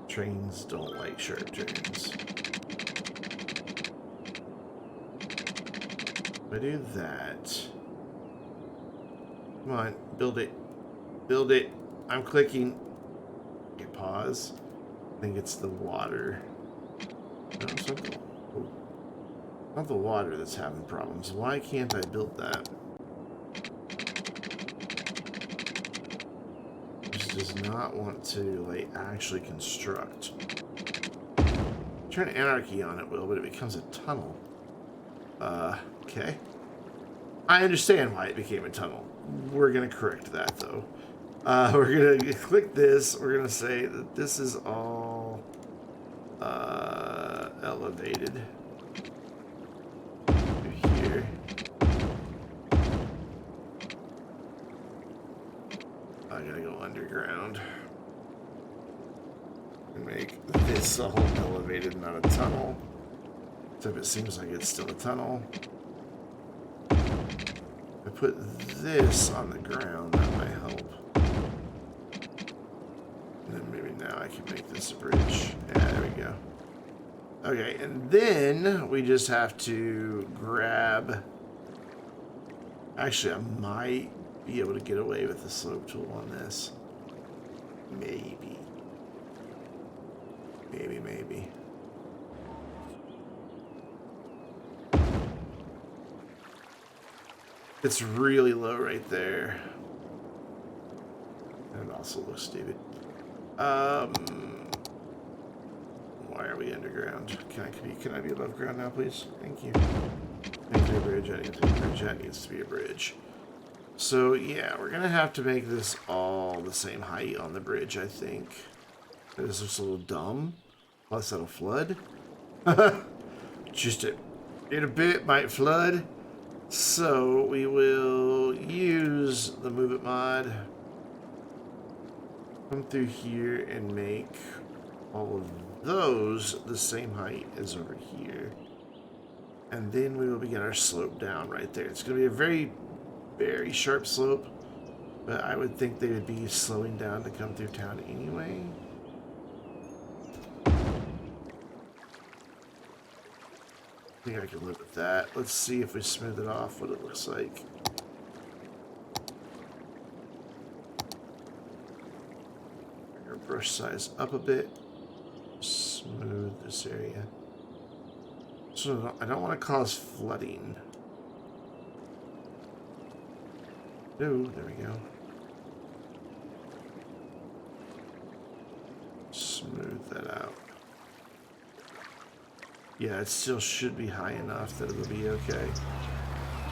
trains don't like sharp turns. If I do that... Come on, build it. Build it. I'm clicking. Okay, pause. I think it's the water. No, it's not the, oh, not the water that's having problems. Why can't I build that? This does not want to, like, actually construct. Turn anarchy on it will, but it becomes a tunnel. Okay. I understand why it became a tunnel. We're going to correct that, though. We're going to click this. We're going to say that this is all elevated to here. I got to go underground and make this all elevated, not a tunnel. Except it seems like it's still a tunnel. I put this on the ground, that might help. And then maybe now I can make this a bridge. Yeah, there we go. Okay, and then we just have to grab... Actually, I might be able to get away with the slope tool on this. Maybe. Maybe. It's really low right there. And it also looks stupid. Why are we underground? Can I be above ground now, please? Thank you. Thank you, bridge. That needs to be a bridge. That needs to be a bridge. So yeah, we're gonna have to make this all the same height on the bridge, I think. This looks a little dumb. Plus that'll flood. Just a bit might flood. So we will use the Move It mod. Come through here and make all of those the same height as over here. And then we will begin our slope down right there. It's going to be a very, very sharp slope. But I would think they would be slowing down to come through town anyway. I think I can live with that. Let's see if we smooth it off, what it looks like. Bring our brush size up a bit. Smooth this area. So I don't want to cause flooding. No, there we go. Smooth that out. Yeah, it still should be high enough that it'll be okay.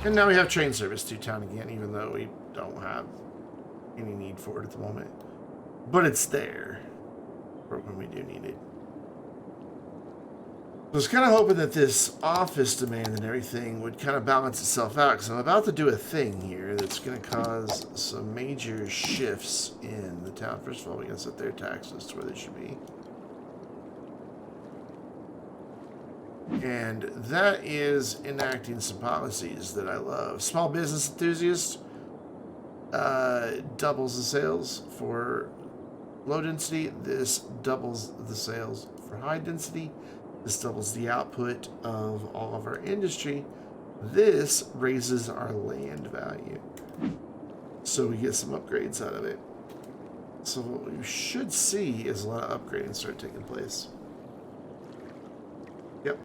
And now we have train service to town again, even though we don't have any need for it at the moment. But it's there for when we do need it. I was kind of hoping that this office demand and everything would kind of balance itself out, because I'm about to do a thing here that's going to cause some major shifts in the town. First of all, we got to set their taxes to where they should be. And that is enacting some policies that I love. Small business enthusiast doubles the sales for low density. This doubles the sales for high density. This doubles the output of all of our industry. This raises our land value. So we get some upgrades out of it. So what we should see is a lot of upgrading start taking place. Yep.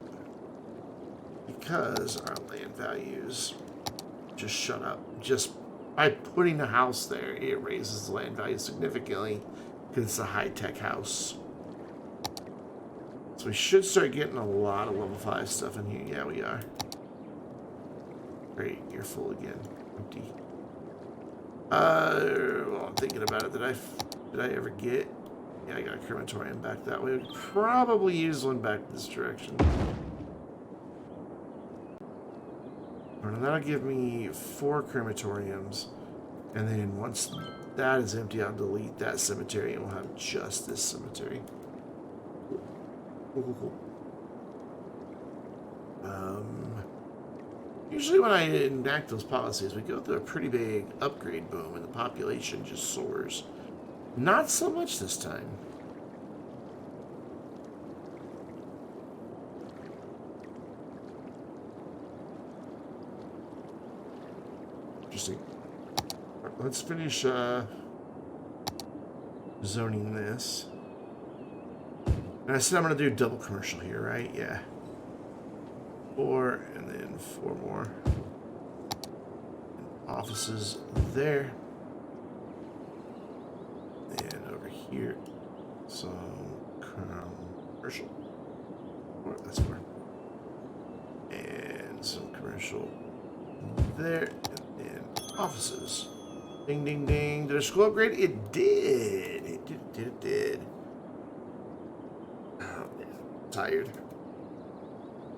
Because our land values just shut up. Just by putting a house there, it raises the land value significantly because it's a high-tech house. So we should start getting a lot of level 5 stuff in here. Yeah, we are. Great, you're full again. Empty. Well, I'm thinking about it. Did I ever get... Yeah, I got a crematorium back that way. We'd probably use one back this direction. And that'll give me 4 crematoriums. And then once that is empty, I'll delete that cemetery and we'll have just this cemetery. Usually when I enact those policies, we go through a pretty big upgrade boom and the population just soars. Not so much this time. Interesting. Let's finish zoning this. And I said I'm going to do double commercial here, right? Yeah. 4 and then 4 more. And offices there. And over here, some commercial. That's 4. And some commercial there. And then offices. Ding, ding, ding. Did our school upgrade? It did. It did. Oh, man. I'm tired.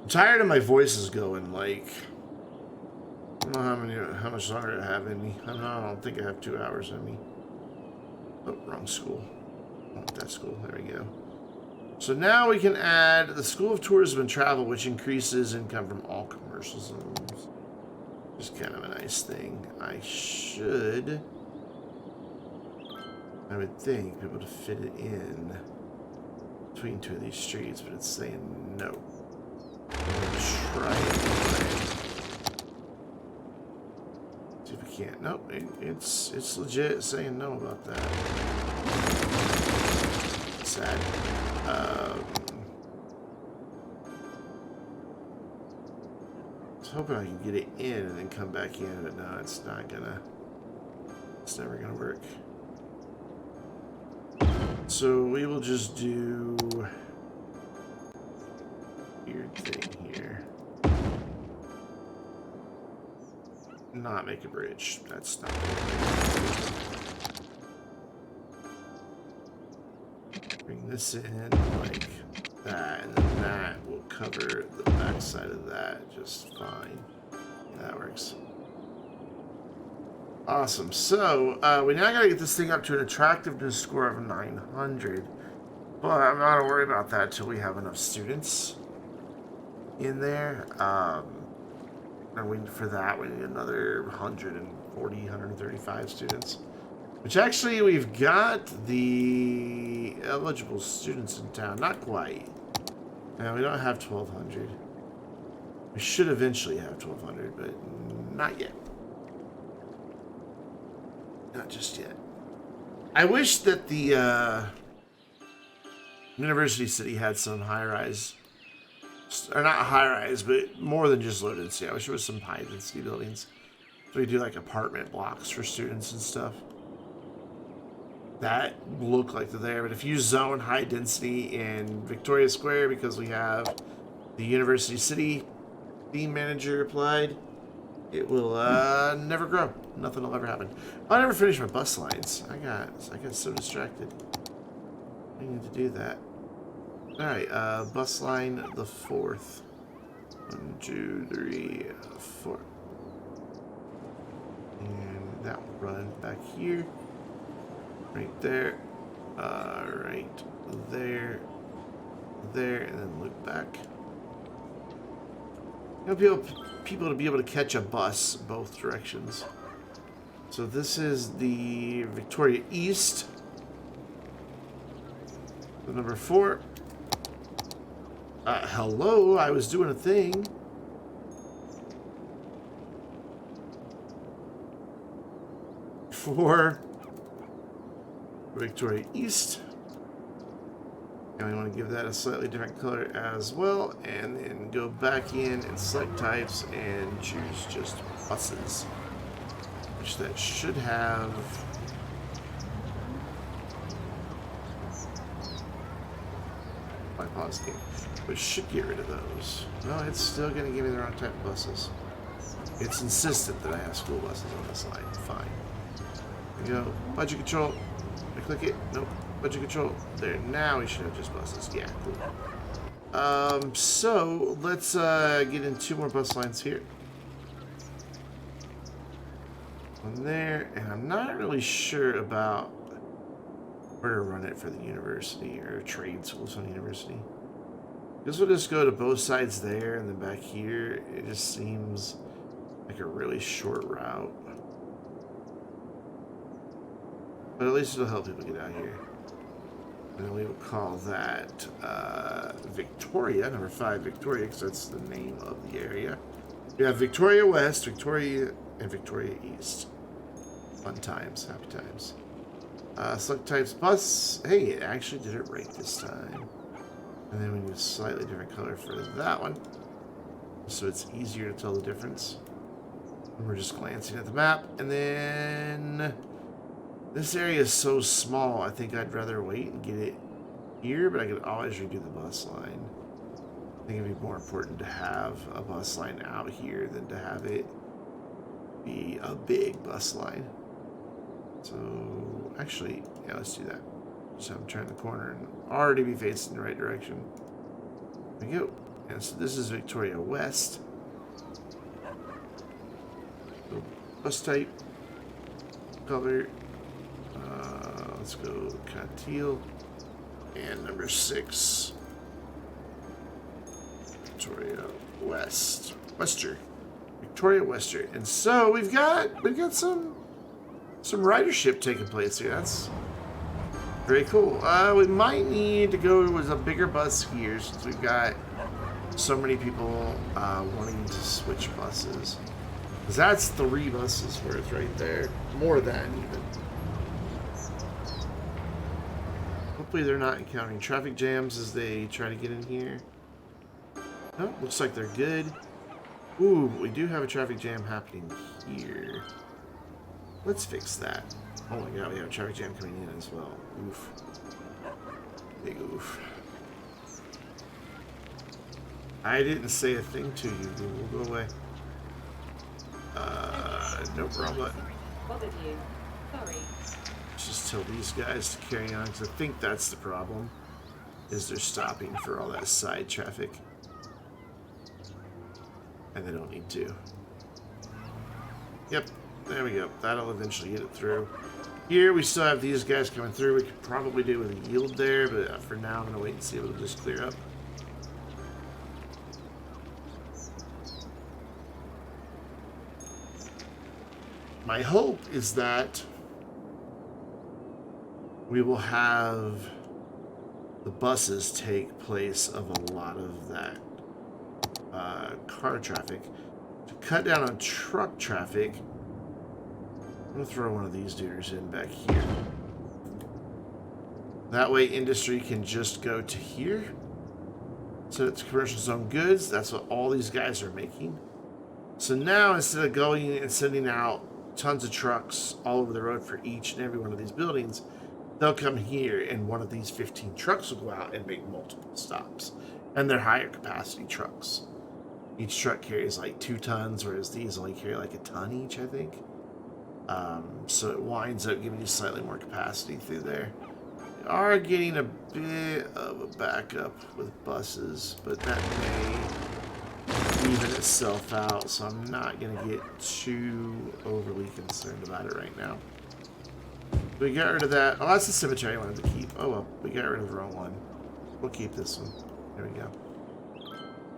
I'm tired of my voices going, like... I don't know how much longer I have in me. I don't think I have 2 hours in me. Oh, wrong school. I want that school. There we go. So now we can add the School of Tourism and Travel, which increases income from all commercial zones. Just kind of a nice thing. I would think, be able to fit it in between 2 of these streets, but it's saying no. I'm gonna try it. See if we can't. Nope, it's legit saying no about that. Sad. I was hoping I could get it in and then come back in, but no, it's not gonna. It's never gonna work. So we will just do weird thing here. Not make a bridge. That's not good. Bring this in like that, and then that will cover the back side of that just fine. Yeah, that works. Awesome. So we now gotta get this thing up to an attractiveness score of 900, but I'm not gonna worry about that till we have enough students in there. And for that we need another 140, 135 students. Which actually we've got the eligible students in town. Not quite. No, we don't have 1,200. We should eventually have 1,200, but not yet. Not just yet. I wish that the University City had some high-rise, or not high-rise, but more than just low density. I wish there was some high-density buildings. So we do like apartment blocks for students and stuff. That look like they're there, but if you zone high density in Victoria Square because we have the University City theme manager applied, it will never grow. Nothing will ever happen. I'll never finish my bus lines. I got so distracted. I need to do that. Alright, bus line the 4th. 1, 2, 3, 4. And that will run back here. Right there. Right there. There, and then loop back. You know, people to be able to catch a bus both directions. So this is the Victoria East. The number 4. Hello, I was doing a thing. For Victoria East. And we want to give that a slightly different color as well. And then go back in and select types and choose just buses. Which that should have... My pause game. Which should get rid of those. No, it's still going to give me the wrong type of buses. It's insistent that I have school buses on this line. Fine. There we go. Budget control. I click it. Nope. Budget control. There. Now we should have just buses. Yeah, cool. So let's get in 2 more bus lines here. One there, and I'm not really sure about where to run it for the university or trade schools on the university. This will just go to both sides there and then back here. It just seems like a really short route. But at least it'll help people get out here. And then we will call that Victoria, number 5 Victoria, because that's the name of the area. We have Victoria West, Victoria, and Victoria East. Fun times, happy times. Select types bus. Hey, it actually did it right this time. And then we need a slightly different color for that one, so it's easier to tell the difference. And we're just glancing at the map, and then this area is so small, I think I'd rather wait and get it here, but I could always redo the bus line. I think it'd be more important to have a bus line out here than to have it be a big bus line. So, actually, yeah, let's do that. So I'm turning the corner and already be facing the right direction. There we go. And so this is Victoria West. So bus type, color. Let's go kind of teal. And number 6, Victoria West, Wester, Victoria Wester. And so we've got some ridership taking place here. That's very cool. We might need to go with a bigger bus here since we've got so many people wanting to switch buses. Because that's 3 buses worth right there. More than even. Hopefully they're not encountering traffic jams as they try to get in here. Oh, looks like they're good. Ooh, but we do have a traffic jam happening here. Let's fix that. Oh my god, we have a traffic jam coming in as well. Oof. Big oof. I didn't say a thing to you, Google. Go away. Nope, wrong button. Bothered you. Sorry. Let's just tell these guys to carry on, because I think that's the problem. Is they're stopping for all that side traffic. And they don't need to. Yep. There we go. That'll eventually get it through. Here we still have these guys coming through. We could probably do with a yield there, but for now I'm going to wait and see if it'll just clear up. My hope is that we will have the buses take place of a lot of that car traffic. To cut down on truck traffic, I'm going to throw one of these dudes in back here. That way industry can just go to here. So it's commercial zone goods. That's what all these guys are making. So now instead of going and sending out tons of trucks all over the road for each and every one of these buildings, they'll come here and one of these 15 trucks will go out and make multiple stops. And they're higher capacity trucks. Each truck carries like 2 tons, whereas these only carry like a ton each, I think. So it winds up giving you slightly more capacity through there. We are getting a bit of a backup with buses, but that may even itself out, so I'm not going to get too overly concerned about it right now. We got rid of that. Oh, that's the cemetery I wanted to keep. Oh well, we got rid of the wrong one. We'll keep this one. There we go.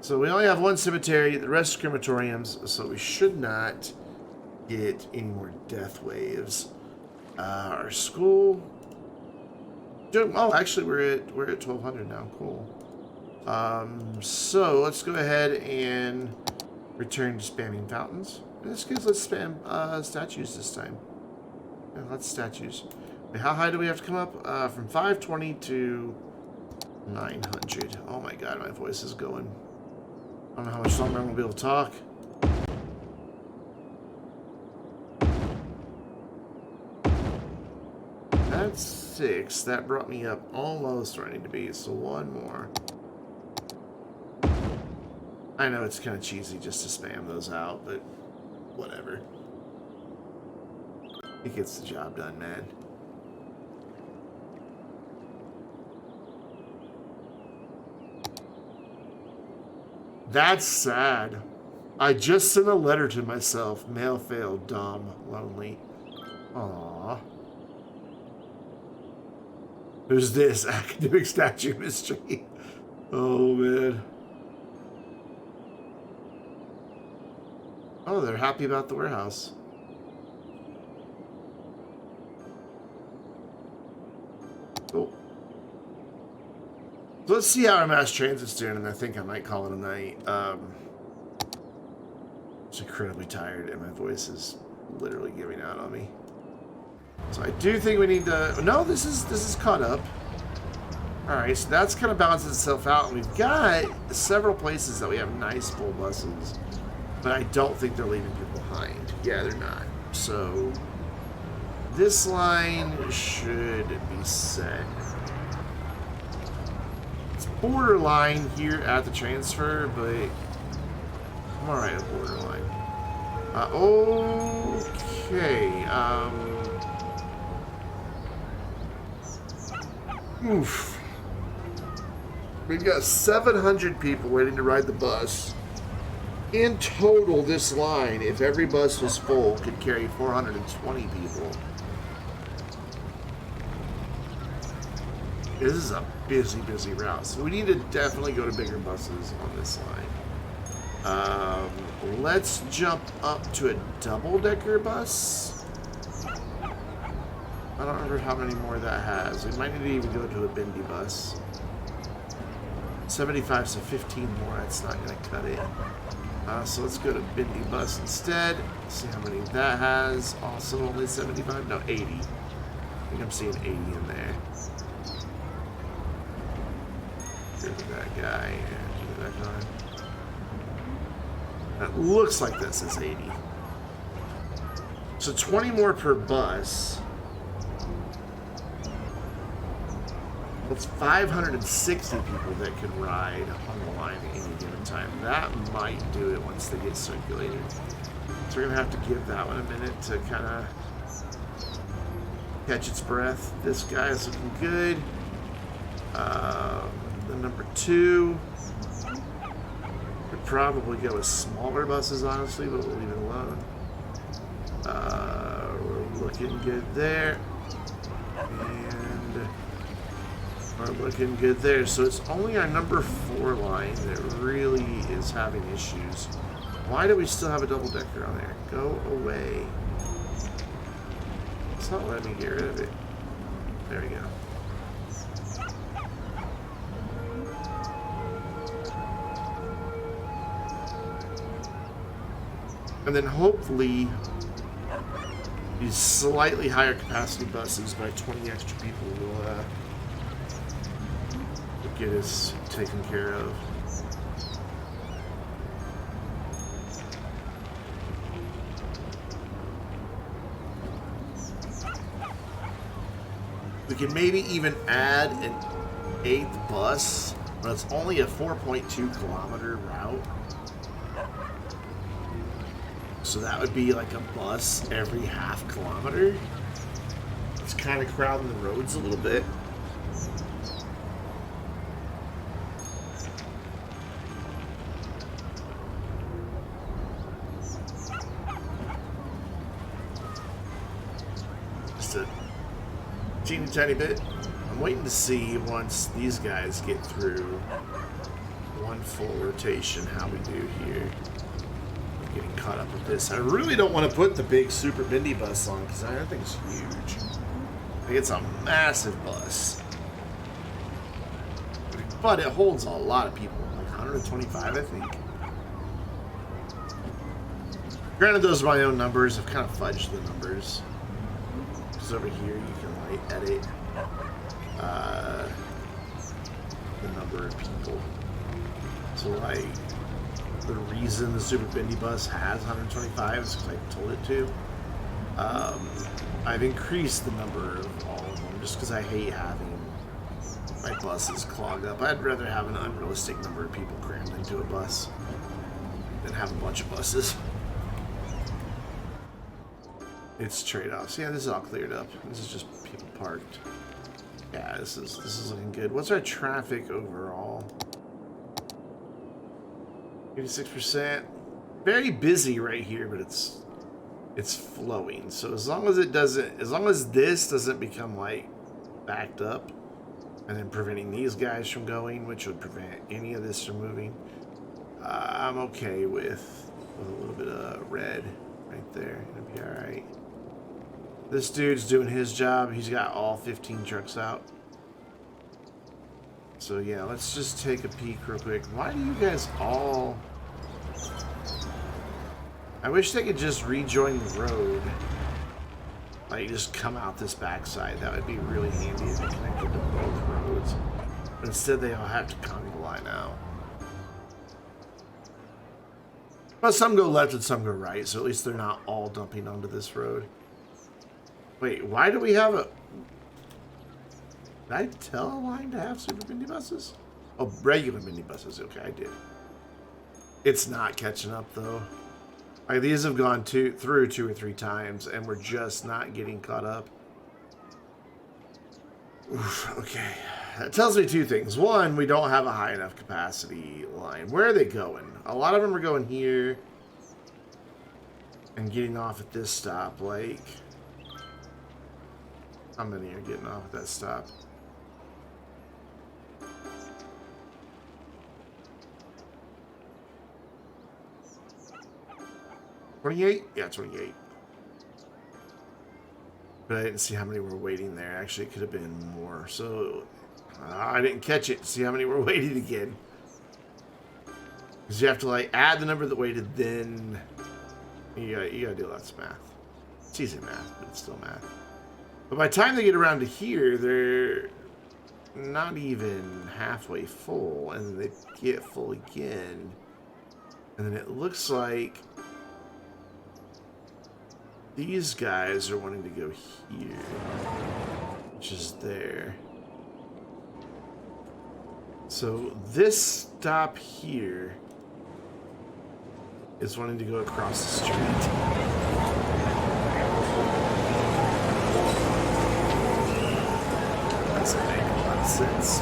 So we only have one cemetery, the rest are crematoriums, so we should not get any more death waves. Our school. Oh, actually, we're at 1200 now. Cool. So let's go ahead and return to spamming fountains. In this case, let's spam statues this time. Yeah, let's statues. Wait, how high do we have to come up? From 520 to 900. Oh my god, my voice is going. I don't know how much longer I'm gonna be able to talk. That's 6. That brought me up almost where I need to be, so one more. I know it's kind of cheesy just to spam those out, but whatever. It gets the job done, man. That's sad. I just sent a letter to myself. Mail failed. Dumb. Lonely. Aww. Who's this? Academic statue mystery. Oh, man. Oh, they're happy about the warehouse. Cool. So let's see how our mass transit's doing, and I think I might call it a night. I'm incredibly tired, and my voice is literally giving out on me. So I do think we need to... No, this is caught up. Alright, so that's kind of balances itself out, and we've got several places that we have nice full buses, but I don't think they're leaving people behind. Yeah, they're not. So this line should be set. It's borderline here at the transfer, but I'm alright at borderline. Okay. Oof. We've got 700 people waiting to ride the bus. In total, this line, if every bus was full, could carry 420 people. This is a busy, busy route. So we need to definitely go to bigger buses on this line. Let's jump up to a double-decker bus. I don't remember how many more that has. We might need to even go to a bendy bus. 75, so 15 more. That's not going to cut it. So let's go to bendy bus instead. See how many that has. Also only 75. No, 80. I think I'm seeing 80 in there. Get that guy and get that guy. That looks like this is 80. So 20 more per bus. That's 560 people that could ride on the line at any given time. That might do it once they get circulated. So we're going to have to give that one a minute to kind of catch its breath. This guy is looking good. The number 2 could probably go with smaller buses, honestly, but we'll leave it alone. We're looking good there. And we're looking good there. So it's only our number 4 line that really is having issues. Why do we still have a double-decker on there? Go away. It's not letting me get rid of it. There we go. And then hopefully these slightly higher capacity buses by 20 extra people will get us taken care of. We can maybe even add an 8th bus, but it's only a 4.2 kilometer route. So that would be like a bus every half kilometer. It's kind of crowding the roads a little bit. Just a teeny tiny bit. I'm waiting to see once these guys get through 1 full rotation how we do here. I'm getting caught up with this. I really don't want to put the big super bendy bus on because I think it's huge. I think it's a massive bus. But it holds a lot of people, like 125, I think. Granted, those are my own numbers. I've kind of fudged the numbers. Because over here you can like edit the number of people. So like the reason the super bendy bus has 125 is because I told it to. I've increased the number of all of them just because I hate having my buses clogged up. I'd rather have an unrealistic number of people crammed into a bus than have a bunch of buses. It's trade-offs. Yeah, this is all cleared up. This is just people parked. Yeah, this is looking good. What's our traffic overall? 86%. Very busy right here, but it's flowing. So as long as this doesn't become like backed up and then preventing these guys from going, which would prevent any of this from moving, I'm okay with a little bit of red right there. It'll be all right. This dude's doing his job. He's got all 15 trucks out. So yeah, let's just take a peek real quick. Why do you guys all... I wish they could just rejoin the road. Like, just come out this backside. That would be really handy if they connected to both roads. But instead, they all have to conga line out. But some go left and some go right, so at least they're not all dumping onto this road. Wait, why do we have a... Did I tell a line to have super bendy buses? Oh, regular bendy buses. Okay, I did. It's not catching up, though. Like, these have gone through 2 or 3 times, and we're just not getting caught up. Oof, okay. That tells me 2 things. One, we don't have a high enough capacity line. Where are they going? A lot of them are going here and getting off at this stop. Like, how many are getting off at that stop? $28? Yeah, 28. But I didn't see how many were waiting there. Actually, it could have been more. So, I didn't catch it to see how many were waiting again. Because you have to, like, add the number that waited, then you gotta do lots of math. It's easy math, but it's still math. But by the time they get around to here, they're not even halfway full, and then they get full again. And then it looks like these guys are wanting to go here, which is there. So this stop here is wanting to go across the street. Doesn't make a lot of sense.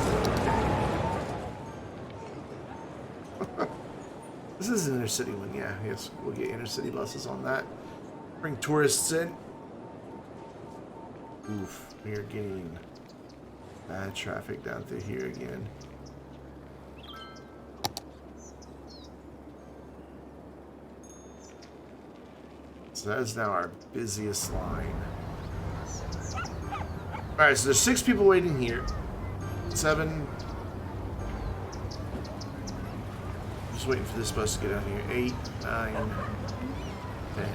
This is an inner city one, yeah. Yes, we'll get inner city buses on that. Bring tourists in. Oof, we are getting bad traffic down through here again. So that is now our busiest line. Alright, so there's 6 people waiting here. 7. Just waiting for this bus to get out here. 8, 9, 10.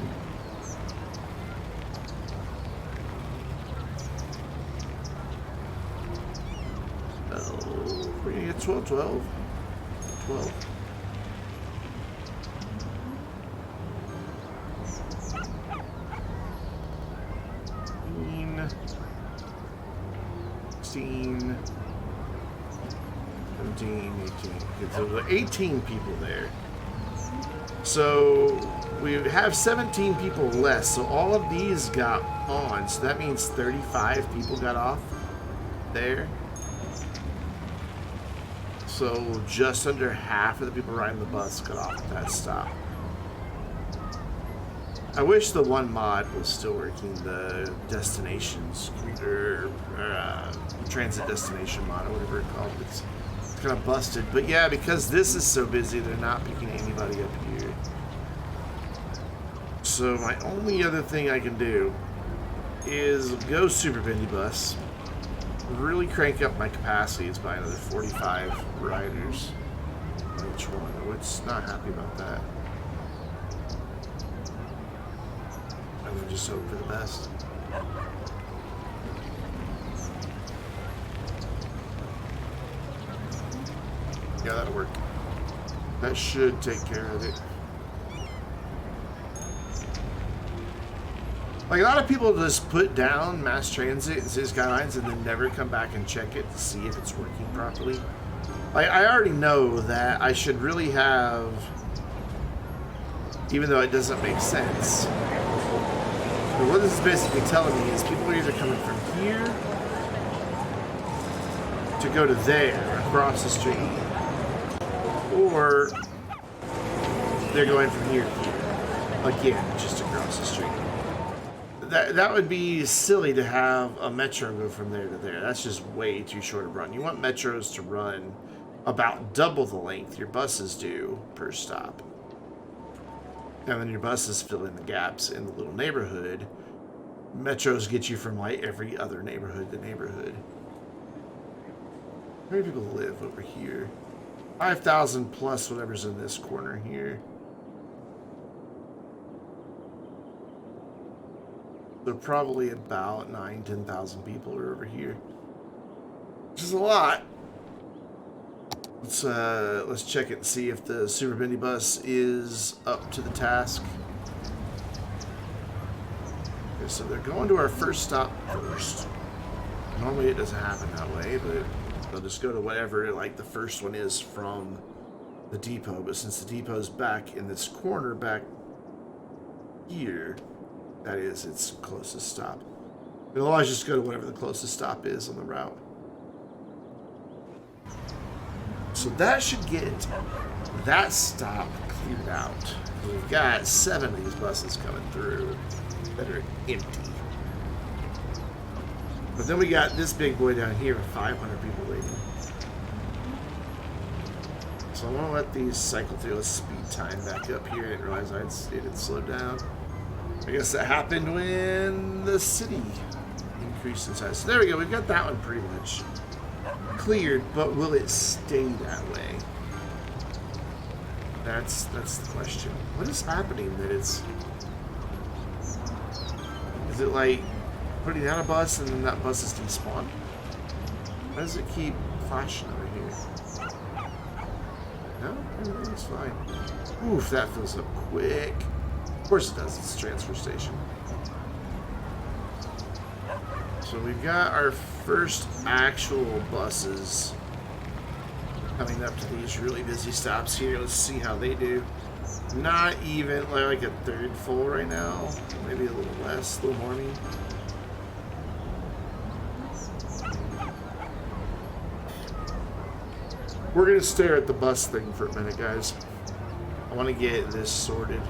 We're gonna get 12. 12. 16, 17, 18. Okay, so there are 18 people there. So we have 17 people less. So all of these got on. So that means 35 people got off there. So just under half of the people riding the bus got off at that stop. I wish the one mod was still working, the destination scooter, transit destination mod, or whatever it's called. kind of busted. But yeah, because this is so busy, they're not picking anybody up here. So my only other thing I can do is go super bendy bus, really crank up my capacities by another 45 riders. Which one? What's not happy about that? And then just hope for the best. Yeah, that'll work. That should take care of it. Like, a lot of people just put down mass transit and City Skylines and then never come back and check it to see if it's working properly. Like, I already know that I should really have, even though it doesn't make sense. But what this is basically telling me is people are either coming from here to go to there, across the street, or they're going from here to here, again, just across the street. That would be silly to have a metro go from there to there. That's just way too short a run. You want metros to run about double the length your buses do per stop. And then your buses fill in the gaps in the little neighborhood. Metros get you from like every other neighborhood to neighborhood. How many people live over here? 5,000 plus whatever's in this corner here. So probably about 10,000 people are over here, which is a lot. Let's check it and see if the super bendy bus is up to the task. Okay, so they're going to our first stop first. Normally it doesn't happen that way, but they'll just go to whatever like the first one is from the depot. But since the depot's back in this corner back here, that is its closest stop. It'll always just go to whatever the closest stop is on the route. So that should get that stop cleared out. We've got 7 of these buses coming through that are empty. But then we got this big boy down here with 500 people waiting. So I'm gonna let these cycle through. Let's speed time back up here. I didn't realize it had slowed down. I guess that happened when the city increased in size. So there we go. We've got that one pretty much cleared, but will it stay that way? That's the question. What is happening that it's... Is it like putting down a bus and then that bus is despawned? Why does it keep flashing over here? No? Everything's fine. Oof, that fills up quick. Of course it does, it's a transfer station. So we've got our first actual buses coming up to these really busy stops here. Let's see how they do. Not even like a third full right now. Maybe a little less, a little more. We're gonna stare at the bus thing for a minute, guys. I want to get this sorted.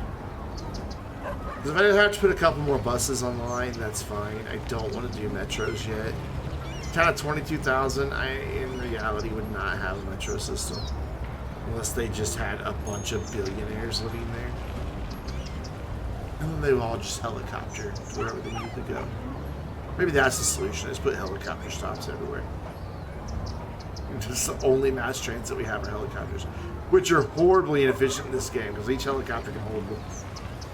Because if I have to put a couple more buses on the line, that's fine. I don't want to do metros yet. Kind of 22,000, I in reality would not have a metro system. Unless they just had a bunch of billionaires living there. And then they would all just helicopter to wherever they need to go. Maybe that's the solution, is put helicopter stops everywhere. Just the only mass transit we have are helicopters. Which are horribly inefficient in this game, because each helicopter can hold...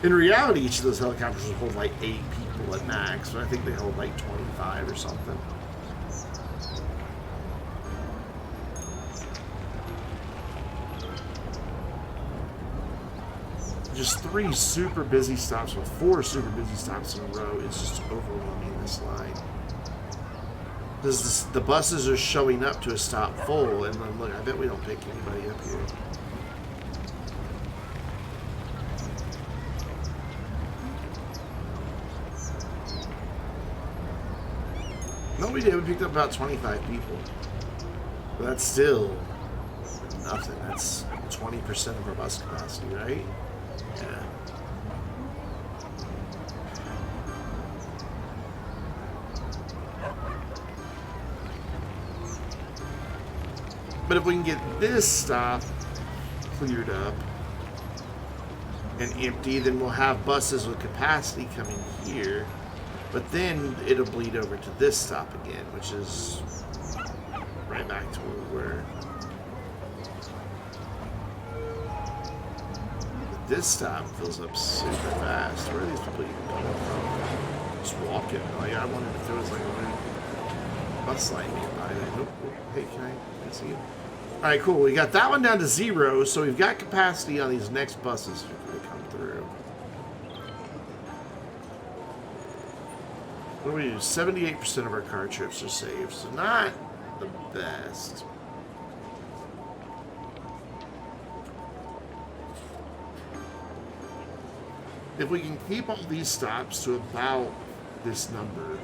In reality, each of those helicopters will hold like 8 people at max, but I think they hold like 25 or something. Just 3 super busy stops, with 4 super busy stops in a row is just overwhelming this line. The buses are showing up to a stop full, and then look, I bet we don't pick anybody up here. No, we did. We picked up about 25 people. But that's still nothing. That's 20% of our bus capacity, right? Yeah. But if we can get this stop cleared up and empty, then we'll have buses with capacity coming here. But then it'll bleed over to this stop again, which is right back to where we were. But this stop fills up super fast. Where are these people even coming from? Just walking. Oh yeah, I wondered if there was like a bus line nearby there. Nope. Hey, can I see you? All right, cool. We got that one down to 0, so we've got capacity on these next buses to come through. What do we do? 78% of our car trips are saved, so not the best. If we can keep all these stops to about this number,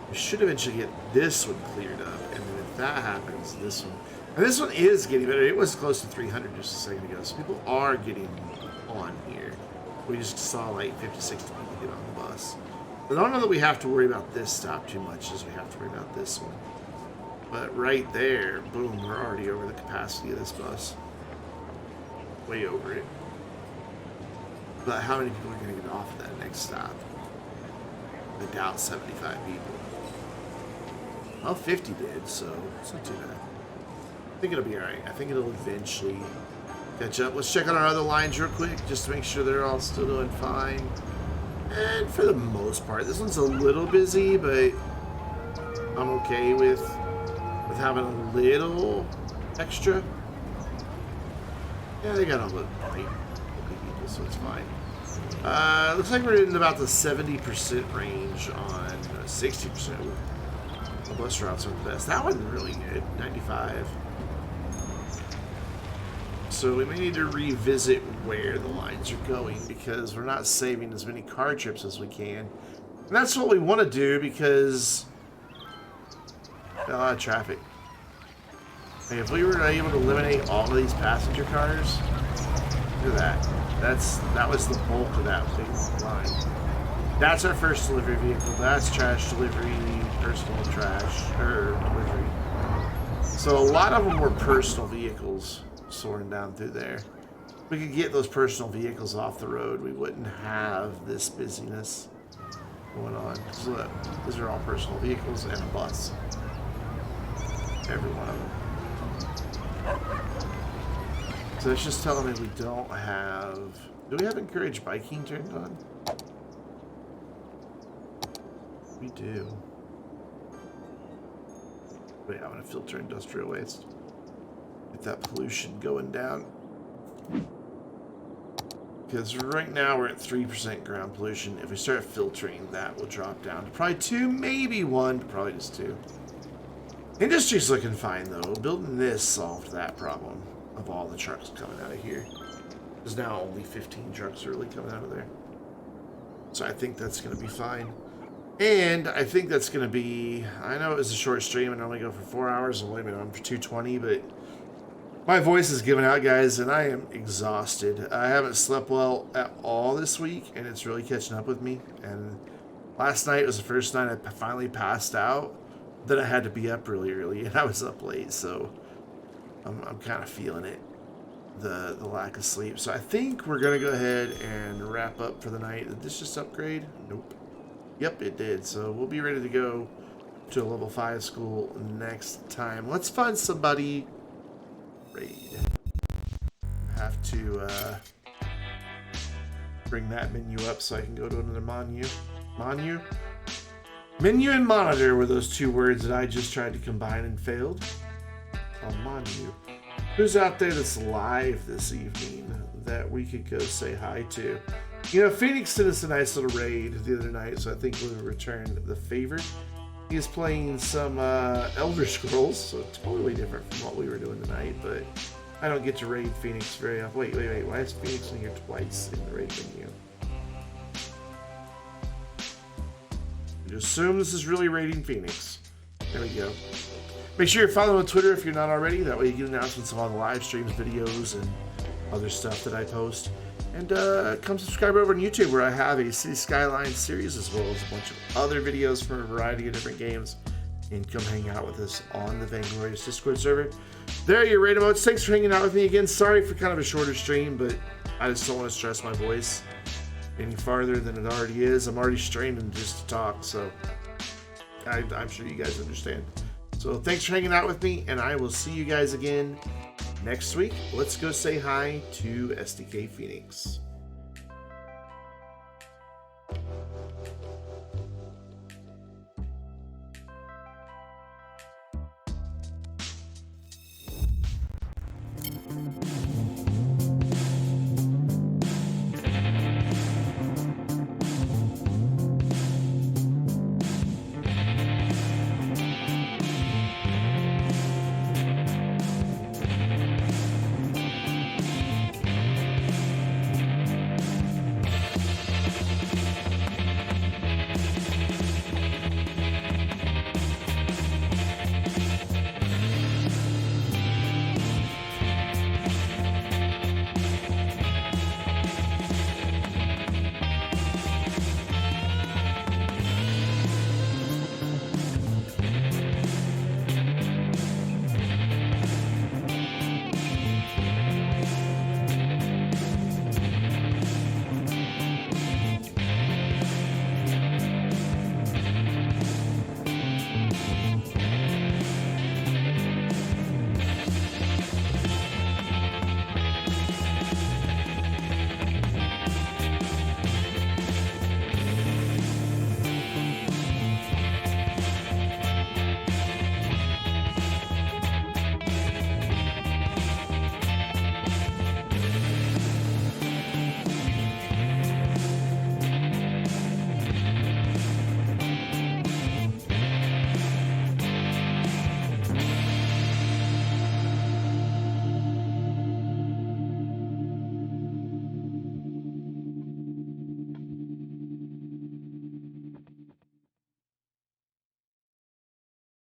we should eventually get this one cleared up, and then if that happens, this one. And this one is getting better. It was close to 300 just a second ago, so people are getting on here. We just saw like 50, 60 people get on the bus. I don't know that we have to worry about this stop too much as we have to worry about this one. But right there, boom, we're already over the capacity of this bus. Way over it. But how many people are going to get off at that next stop? I doubt 75 people. Well, 50 did, so it's not too bad. I think it'll be alright. I think it'll eventually catch up. Let's check on our other lines real quick, just to make sure they're all still doing fine. And for the most part, this one's a little busy, but I'm okay with having a little extra. Yeah, they got all the right people, so it's fine. Looks like we're in about the 70% range on 60%. The bus routes are the best. That one's really good, 95. So we may need to revisit where the lines are going because we're not saving as many car trips as we can. And that's what we want to do because got a lot of traffic. And if we were able to eliminate all of these passenger cars, look at that. That was the bulk of that big long line. That's our first delivery vehicle. That's trash delivery, personal trash, or delivery. So a lot of them were personal vehicles soaring down through there. If we could get those personal vehicles off the road, we wouldn't have this busyness going on. So look, these are all personal vehicles and a bus. Every one of them. So it's just telling me we don't have... Do we have encouraged biking turned on? We do. Wait, I want to filter industrial waste. Get that pollution going down. Because right now we're at 3% ground pollution. If we start filtering, that will drop down to probably 2, maybe 1, but probably just 2. Industry's looking fine though. Building this solved that problem of all the trucks coming out of here. There's now only 15 trucks really coming out of there. So I think that's going to be fine. And I think that's going to be... I know it was a short stream and I only go for 4 hours. I'll leave it on for 220, but... My voice is giving out, guys, and I am exhausted. I haven't slept well at all this week, and it's really catching up with me. And last night was the first night I finally passed out. Then I had to be up really early, and I was up late, so I'm kind of feeling it, the lack of sleep. So I think we're going to go ahead and wrap up for the night. Did this just upgrade? Nope. Yep, it did. So we'll be ready to go to a level 5 school next time. Let's find somebody... raid. Have to bring that menu up so I can go to another menu. Menu and monitor were those two words that I just tried to combine and failed. Menu. Who's out there that's live this evening that we could go say hi to? You know, Phoenix did us a nice little raid the other night, so I think we'll return the favor. He's playing some Elder Scrolls, so totally different from what we were doing tonight, but I don't get to raid Phoenix very often. Wait, why is Phoenix in here twice in the raid menu? You assume this is really raiding Phoenix. There we go. Make sure you're following on Twitter if you're not already. That way you get announcements of all the live streams, videos, and other stuff that I post. And come subscribe over on YouTube where I have a City Skylines series as well as a bunch of other videos from a variety of different games. and come hang out with us on the Vainglorious Discord server. There are your raid emotes. Thanks for hanging out with me again. Sorry for kind of a shorter stream, but I just don't want to stress my voice any farther than it already is. I'm already straining just to talk, so I'm sure you guys understand. So thanks for hanging out with me, and I will see you guys again next week. Let's go say hi to SDK Phoenix.